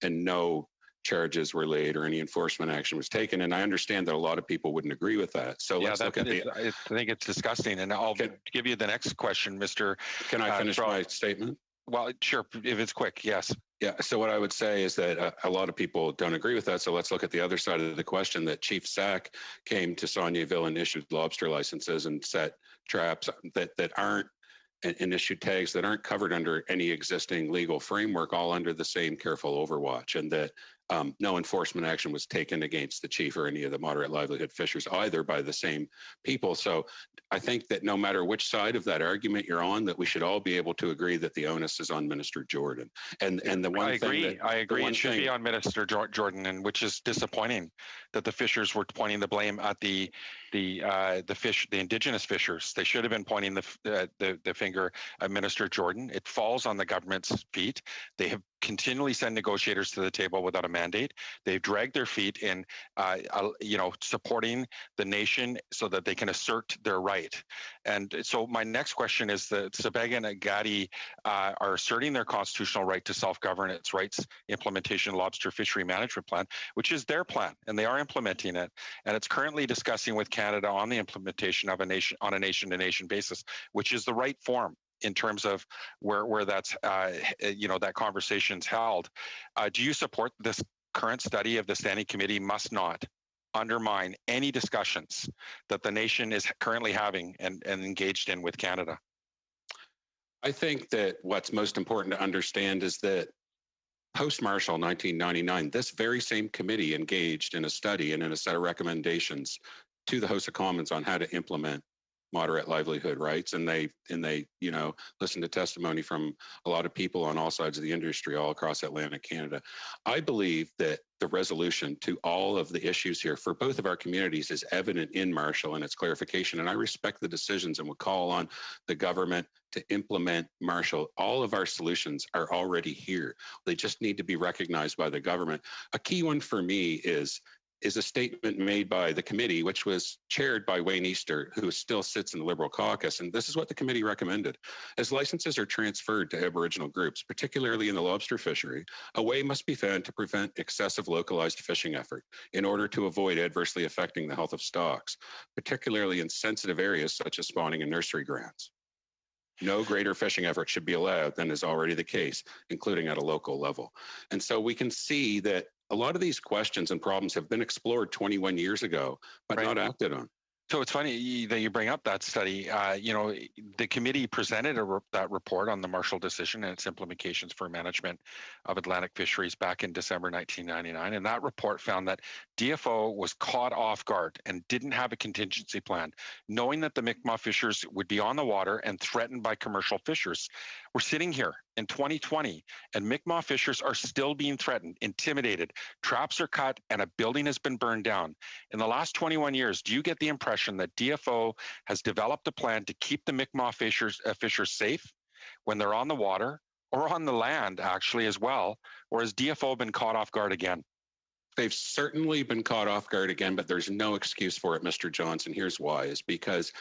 and no charges were laid or any enforcement action was taken. And I understand that a lot of people wouldn't agree with that. So let's look at I think it's disgusting. And I'll give you the next question, Mr. Can I finish my statement? Well, sure, if it's quick, yes. Yeah, so what I would say is that a lot of people don't agree with that. So let's look at the other side of the question, that Chief Sack came to Saulnieville and issued lobster licenses and set traps that aren't, and issued tags that aren't covered under any existing legal framework, all under the same careful overwatch, and that no enforcement action was taken against the chief or any of the moderate livelihood fishers either by the same people. So I think that no matter which side of that argument you're on, that we should all be able to agree that the onus is on Minister Jordan. And the one I thing agree. It should be on Minister Jordan, and which is disappointing that the fishers were pointing the blame at the indigenous fishers. They should have been pointing the finger at Minister Jordan. It falls on the government's feet. They have continually send negotiators to the table without a mandate. They've dragged their feet in, supporting the nation so that they can assert their right. And so my next question is that Sebega and Agadi are asserting their constitutional right to self-govern, its rights implementation lobster fishery management plan, which is their plan, and they are implementing it. And it's currently discussing with Canada on the implementation of a nation-to-nation basis, which is the right form in terms of where that's, that conversation's held. Do you support this current study of the Standing Committee must not undermine any discussions that the nation is currently having and engaged in with Canada? I think that what's most important to understand is that post-Marshall 1999, this very same committee engaged in a study and in a set of recommendations to the House of Commons on how to implement moderate livelihood rights, and they listened to testimony from a lot of people on all sides of the industry all across Atlantic Canada. I believe that the resolution to all of the issues here for both of our communities is evident in Marshall and its clarification, and I respect the decisions and would call on the government to implement Marshall. All of our solutions are already here. They just need to be recognized by the government. A key one for me is a statement made by the committee, which was chaired by Wayne Easter, who still sits in the Liberal caucus. And this is what the committee recommended. As licenses are transferred to Aboriginal groups, particularly in the lobster fishery, a way must be found to prevent excessive localized fishing effort in order to avoid adversely affecting the health of stocks, particularly in sensitive areas such as spawning and nursery grounds. No greater fishing effort should be allowed than is already the case, including at a local level. And so we can see that a lot of these questions and problems have been explored 21 years ago, but not acted on. So it's funny that you bring up that study. The committee presented that report on the Marshall decision and its implications for management of Atlantic fisheries back in December 1999. And that report found that DFO was caught off guard and didn't have a contingency plan, knowing that the Mi'kmaq fishers would be on the water and threatened by commercial fishers. We're sitting here in 2020, and Mi'kmaq fishers are still being threatened, intimidated. Traps are cut, and a building has been burned down. In the last 21 years, do you get the impression that DFO has developed a plan to keep the Mi'kmaq fishers safe when they're on the water or on the land, actually, as well? Or has DFO been caught off guard again? They've certainly been caught off guard again, but there's no excuse for it, Mr. Johnson. Here's why, is because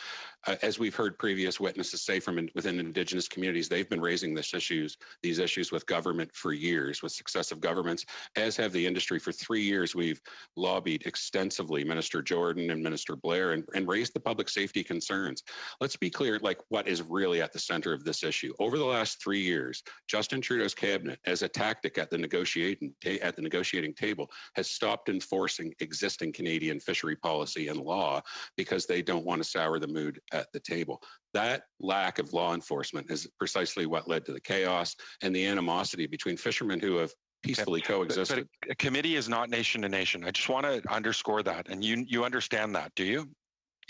as we've heard previous witnesses say from within Indigenous communities, they've been raising these issues with government for years, with successive governments, as have the industry. For 3 years, we've lobbied extensively, Minister Jordan and Minister Blair, and raised the public safety concerns. Let's be clear, what is really at the center of this issue. Over the last 3 years, Justin Trudeau's cabinet, as a tactic at the negotiating table, has stopped enforcing existing Canadian fishery policy and law because they don't want to sour the mood at the table. That lack of law enforcement is precisely what led to the chaos and the animosity between fishermen who have peacefully coexisted. But a committee is not nation to nation. I just want to underscore that. And you understand that, do you?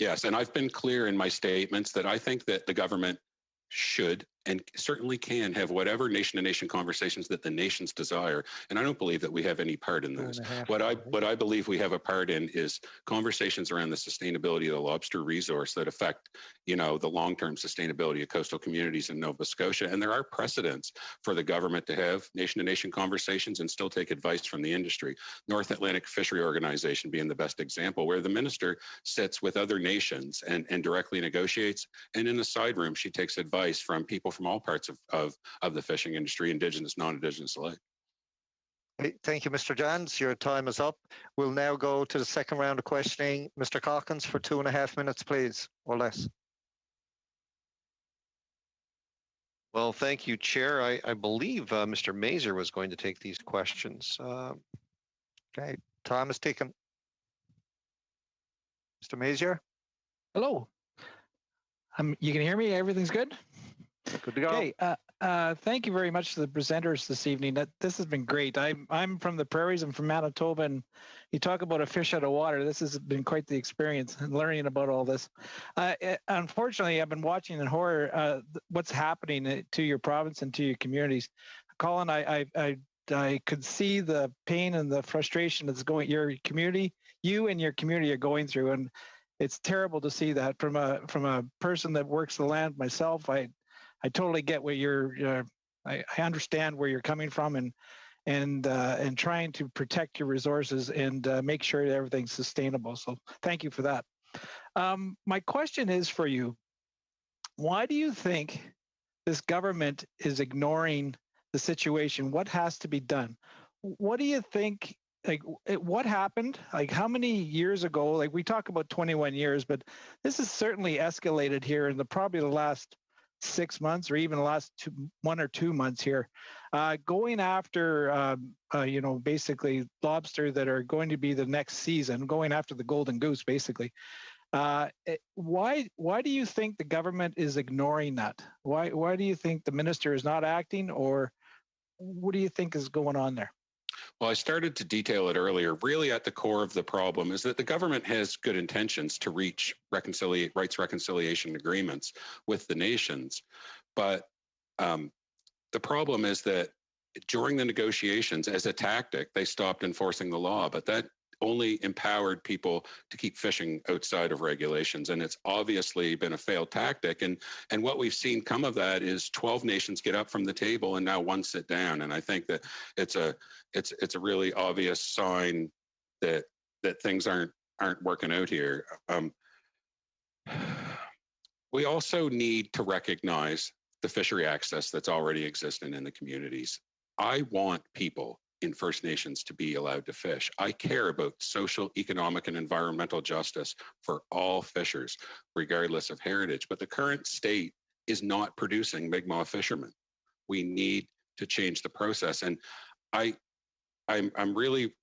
Yes. And I've been clear in my statements that I think that the government should and certainly can have whatever nation-to-nation conversations that the nations desire. And I don't believe that we have any part in those. What I believe we have a part in is conversations around the sustainability of the lobster resource that affect, the long-term sustainability of coastal communities in Nova Scotia. And there are precedents for the government to have nation-to-nation conversations and still take advice from the industry. North Atlantic Fishery Organization being the best example, where the minister sits with other nations and directly negotiates. And in the side room, she takes advice from people from all parts of the fishing industry, Indigenous, non-Indigenous alike. Okay, thank you, Mr. Jans. Your time is up. We'll now go to the second round of questioning. Mr. Calkins, for 2.5 minutes, please, or less. Well, thank you, Chair. I believe Mr. Mazur was going to take these questions. Okay, time is ticking. Mr. Mazur? Hello. You can hear me? Everything's good? Good to go. Okay. Thank you very much to the presenters this evening. This has been great. I'm from the prairies. I'm from Manitoba, and you talk about a fish out of water. This has been quite the experience and learning about all this. Unfortunately, I've been watching in horror what's happening to your province and to your communities. Colin, I could see the pain and the frustration that's your community, you and your community are going through, and it's terrible to see that from a person that works the land myself. I totally get what I understand where you're coming from and trying to protect your resources and make sure that everything's sustainable. So thank you for that. My question is for you. Why do you think this government is ignoring the situation? What has to be done? What do you think? Like, what happened? Like, how many years ago? Like, we talk about 21 years, but this has certainly escalated here in probably the last 6 months, or even the last 1 or 2 months here, going after, basically lobster that are going to be the next season, going after the golden goose, basically. Why do you think the government is ignoring that? Why do you think the minister is not acting, or what do you think is going on there? Well, I started to detail it earlier. Really, at the core of the problem is that the government has good intentions to reach rights reconciliation agreements with the nations. But the problem is that during the negotiations, as a tactic, they stopped enforcing the law. But that only empowered people to keep fishing outside of regulations. And it's obviously been a failed tactic. And what we've seen come of that is 12 nations get up from the table and now one sit down. And I think that it's a really obvious sign that things aren't working out here. We also need to recognize the fishery access that's already existing in the communities. I want people in First Nations to be allowed to fish. I care about social, economic, and environmental justice for all fishers, regardless of heritage. But the current state is not producing Mi'kmaq fishermen. We need to change the process. And I'm really,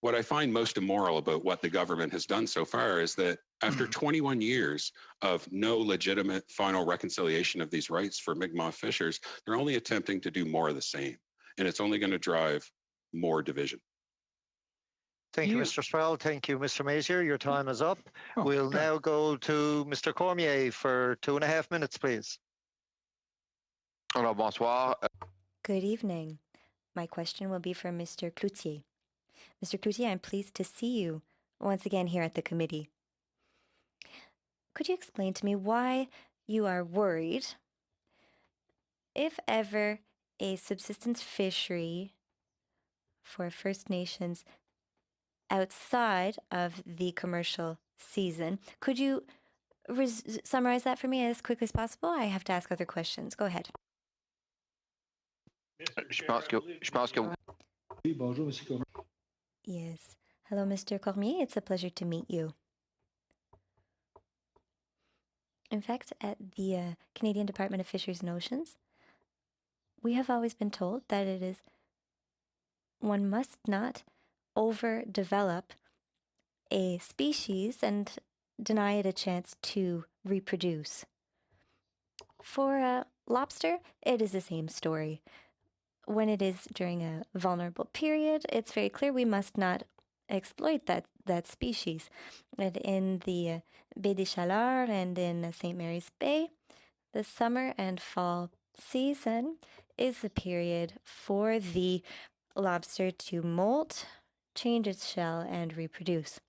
what I find most immoral about what the government has done so far is that after 21 years of no legitimate final reconciliation of these rights for Mi'kmaq fishers, they're only attempting to do more of the same. And it's only going to drive more division. Thank you, Mr. Sproul. Thank you, Mr. Mazur. Your time is up. We'll now go to Mr. Cormier for 2.5 minutes, please. Alors, bonsoir. Good evening. My question will be for Mr. Cloutier. Mr. Cloutier, I'm pleased to see you once again here at the committee. Could you explain to me why you are worried if ever a subsistence fishery for First Nations outside of the commercial season? Could you summarize that for me as quickly as possible? I have to ask other questions. Go ahead. Yes. Hello, Mr. Cormier. It's a pleasure to meet you. In fact, at the Canadian Department of Fisheries and Oceans, we have always been told that one must not overdevelop a species and deny it a chance to reproduce. For a lobster, it is the same story. When it is during a vulnerable period, it's very clear we must not exploit that species. And in the Baie des Chaleurs and in St. Mary's Bay, the summer and fall season is the period for the lobster to molt, change its shell, and reproduce.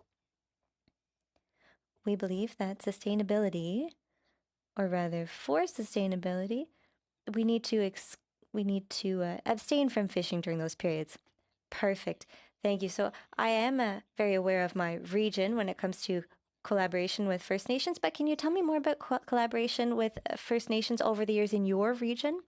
We believe that sustainability, or rather for sustainability, we need to abstain from fishing during those periods. Perfect. Thank you. So I am very aware of my region when it comes to collaboration with First Nations, but can you tell me more about collaboration with First Nations over the years in your region?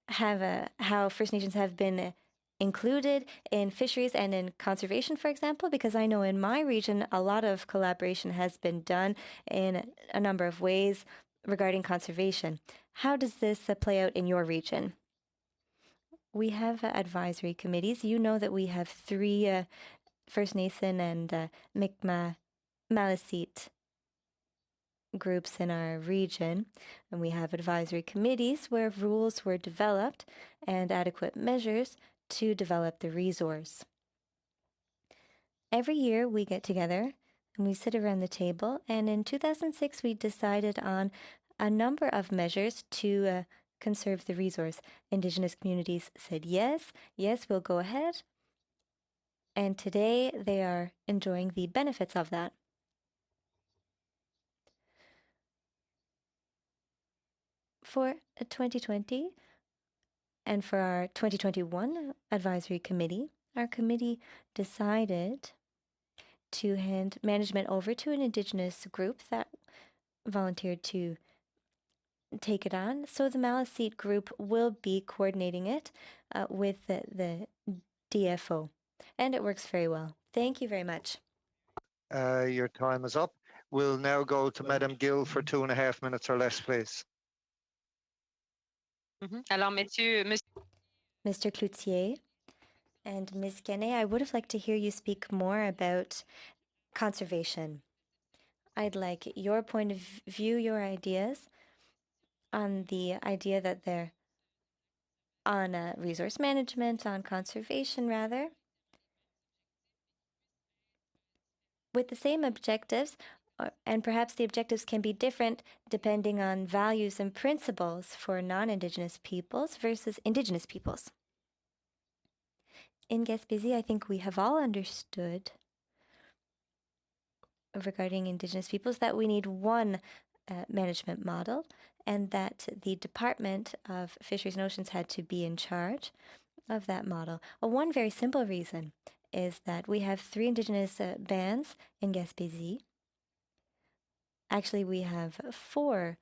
How First Nations have been included in fisheries and in conservation, for example? Because I know in my region, a lot of collaboration has been done in a number of ways regarding conservation. How does this play out in your region? We have advisory committees. You know that we have 3 First Nation and Mi'kmaq Maliseet groups in our region, and we have advisory committees where rules were developed and adequate measures to develop the resource. Every year we get together and we sit around the table, and in 2006 we decided on a number of measures to conserve the resource. Indigenous communities said yes, we'll go ahead, and today they are enjoying the benefits of that. For 2020 and for our 2021 advisory committee, our committee decided to hand management over to an Indigenous group that volunteered to take it on. So the Maliseet group will be coordinating it with the DFO, and it works very well. Thank you very much. Your time is up. We'll now go to Madam Gill for 2.5 minutes or less, please. Alors, Mr. Cloutier and Ms. Kene, I would have liked to hear you speak more about conservation. I'd like your point of view, your ideas on the idea that they're on resource management, on conservation rather, with the same objectives, and perhaps the objectives can be different depending on values and principles for non-Indigenous peoples versus Indigenous peoples. In Gaspésie, I think we have all understood regarding Indigenous peoples that we need one management model, and that the Department of Fisheries and Oceans had to be in charge of that model. One very simple reason is that we have 3 Indigenous bands in Gaspésie. Actually, we have 4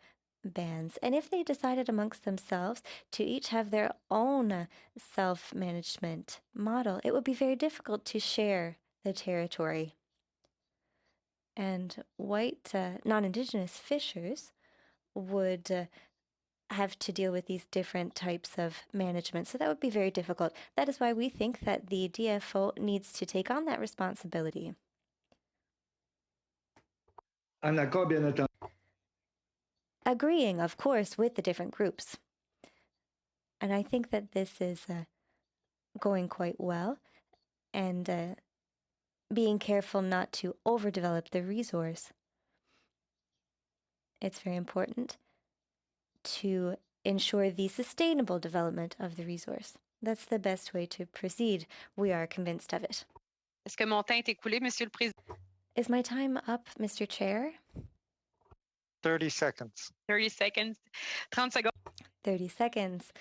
bands, and if they decided amongst themselves to each have their own self-management model, it would be very difficult to share the territory. And white non-Indigenous fishers would have to deal with these different types of management. So that would be very difficult. That is why we think that the DFO needs to take on that responsibility. Agreeing, of course, with the different groups. And I think that this is going quite well, and being careful not to overdevelop the resource. It's very important to ensure the sustainable development of the resource. That's the best way to proceed. We are convinced of it. Est-ce que mon temps est écoulé, Monsieur le Président? Is my time up, Mr. Chair? 30 seconds. 30 seconds. 30 seconds. 30 seconds.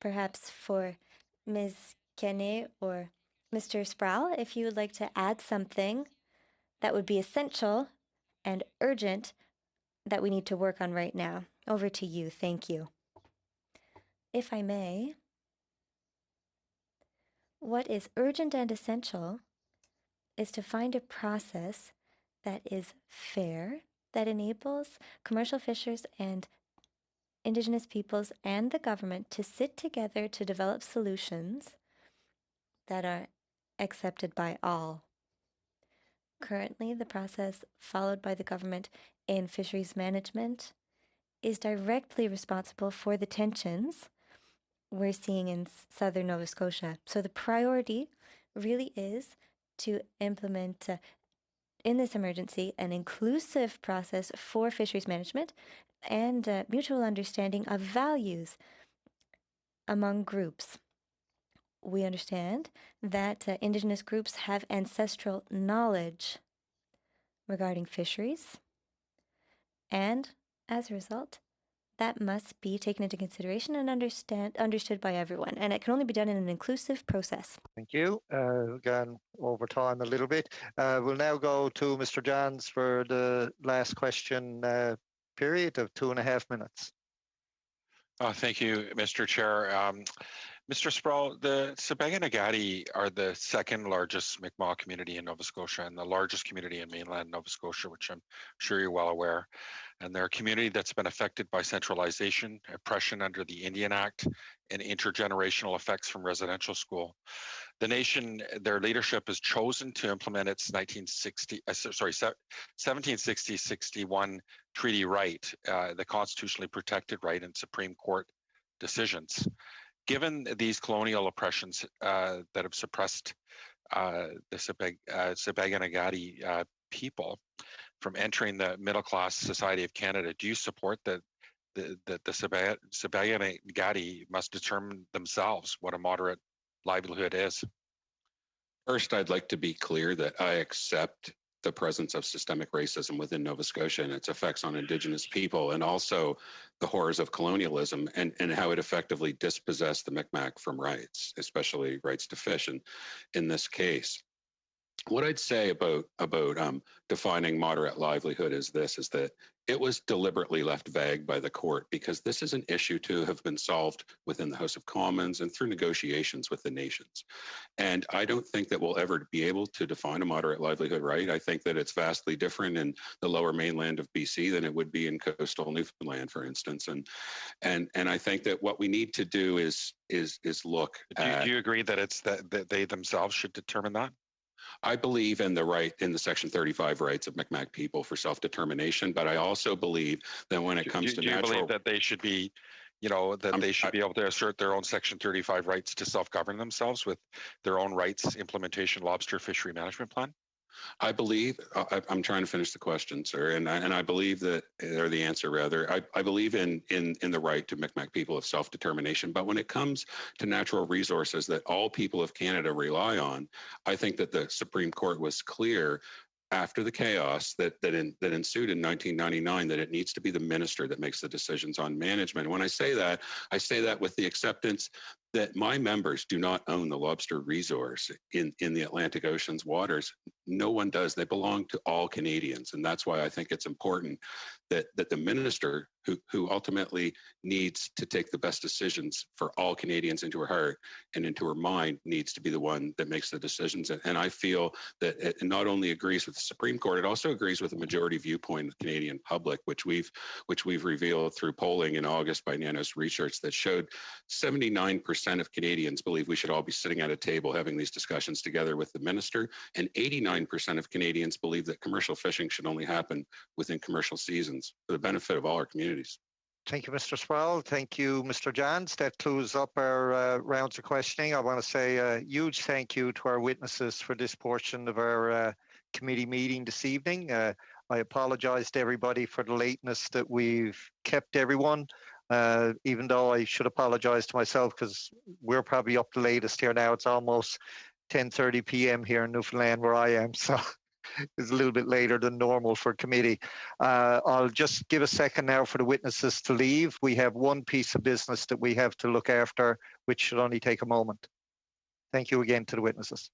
Perhaps for Ms. Kene or Mr. Sproul, if you would like to add something that would be essential and urgent that we need to work on right now. Over to you. Thank you. If I may, what is urgent and essential is to find a process that is fair, that enables commercial fishers and Indigenous peoples and the government to sit together to develop solutions that are accepted by all. Currently, the process followed by the government in fisheries management is directly responsible for the tensions we're seeing in southern Nova Scotia. So the priority really is to implement in this emergency an inclusive process for fisheries management and mutual understanding of values among groups. We understand that Indigenous groups have ancestral knowledge regarding fisheries, and as a result, that must be taken into consideration and understood by everyone, and it can only be done in an inclusive process. Thank you. Again, over time a little bit. We'll now go to Mr. Johns for the last question period of 2.5 minutes. Thank you, Mr. Chair. Mr. Sproul, the Sibeganagati are the second largest Mi'kmaq community in Nova Scotia and the largest community in mainland Nova Scotia, which I'm sure you're well aware. And they're a community that's been affected by centralization, oppression under the Indian Act, and intergenerational effects from residential school. The nation, their leadership has chosen to implement its 1760-61 treaty right, the constitutionally protected right in Supreme Court decisions. Given these colonial oppressions that have suppressed the Sibeganagati people from entering the middle class society of Canada, do you support that the Sibeganagati must determine themselves what a moderate livelihood is? First, I'd like to be clear that I accept the presence of systemic racism within Nova Scotia and its effects on Indigenous people, and also the horrors of colonialism and how it effectively dispossessed the Mi'kmaq from rights, especially rights to fish. And in this case, what I'd say about defining moderate livelihood is that it was deliberately left vague by the court because this is an issue to have been solved within the House of Commons and through negotiations with the nations. And I don't think that we'll ever be able to define a moderate livelihood right. I think that it's vastly different in the lower mainland of BC than it would be in coastal Newfoundland, for instance. And I think that what we need to do is look at. Do you agree that it's that they themselves should determine that? I believe in the right in the Section 35 rights of Mi'kmaq people for self-determination, but I also believe that when it comes to do you believe that they should be, they should be able to assert their own Section 35 rights to self-govern themselves with their own rights implementation lobster fishery management plan? I believe, I'm trying to finish the question, sir, and I believe that, or the answer rather, I believe in the right to Mi'kmaq people of self-determination. But when it comes to natural resources that all people of Canada rely on, I think that the Supreme Court was clear after the chaos that ensued in 1999 that it needs to be the minister that makes the decisions on management. When I say that with the acceptance that my members do not own the lobster resource in the Atlantic Ocean's waters. No one does. They belong to all Canadians. And that's why I think it's important that the minister who ultimately needs to take the best decisions for all Canadians into her heart and into her mind needs to be the one that makes the decisions. And I feel that it not only agrees with the Supreme Court, it also agrees with the majority viewpoint of the Canadian public, which we've revealed through polling in August by Nanos Research that showed 79% of Canadians believe we should all be sitting at a table having these discussions together with the minister, and 89% of Canadians believe that commercial fishing should only happen within commercial seasons for the benefit of all our communities. Thank you, Mr. Sproul. Thank you, Mr. Jans. That closes up our rounds of questioning. I want to say a huge thank you to our witnesses for this portion of our committee meeting this evening. I apologize to everybody for the lateness that we've kept everyone, even though I should apologize to myself because we're probably up the latest here now. It's almost 10:30 p.m. here in Newfoundland where I am. So it's a little bit later than normal for committee. I'll just give a second now for the witnesses to leave. We have one piece of business that we have to look after, which should only take a moment. Thank you again to the witnesses.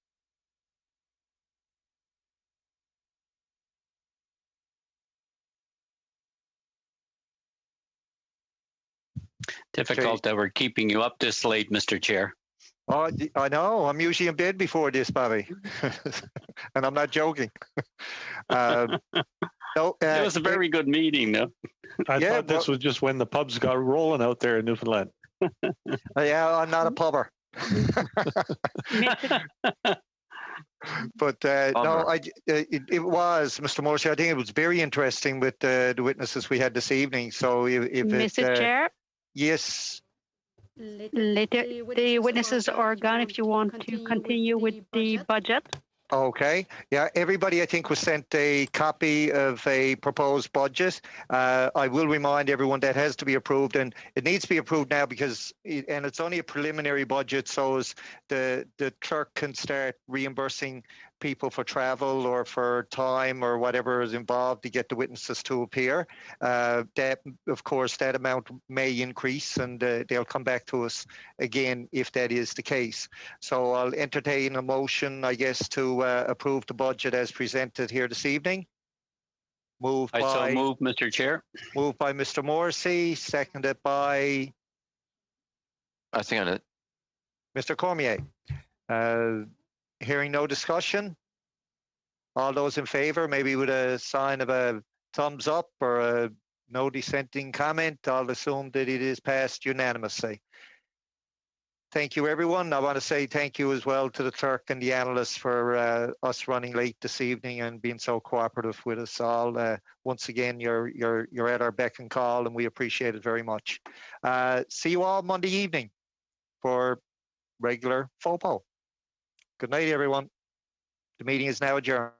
Difficult that we're keeping you up this late, Mr. Chair. Oh, I know. I'm usually in bed before this, Bobby. And I'm not joking. It was a very good meeting, though. I thought this was just when the pubs got rolling out there in Newfoundland. Yeah, I'm not a pubber. But no, it was, Mr. Morrissey, I think it was very interesting with the witnesses we had this evening. So if Mr. Chair? Yes. The witnesses are gone if you want to continue with the budget. Okay. Yeah, everybody, I think, was sent a copy of a proposed budget. I will remind everyone that has to be approved, and it needs to be approved now because, and it's only a preliminary budget, so as the clerk can start reimbursing people for travel or for time or whatever is involved to get the witnesses to appear. That, of course, that amount may increase, and they'll come back to us again if that is the case. So I'll entertain a motion, I guess, to approve the budget as presented here this evening. I so move, Mr. Chair. Moved by Mr. Morrissey, seconded by... I second it. Mr. Cormier. Hearing no discussion, all those in favor, maybe with a sign of a thumbs up or a no dissenting comment, I'll assume that it is passed unanimously. Thank you, everyone. I want to say thank you as well to the clerk and the analysts for us running late this evening and being so cooperative with us all. Once again, you're at our beck and call, and we appreciate it very much. See you all Monday evening for regular FOPO. Good night, everyone. The meeting is now adjourned.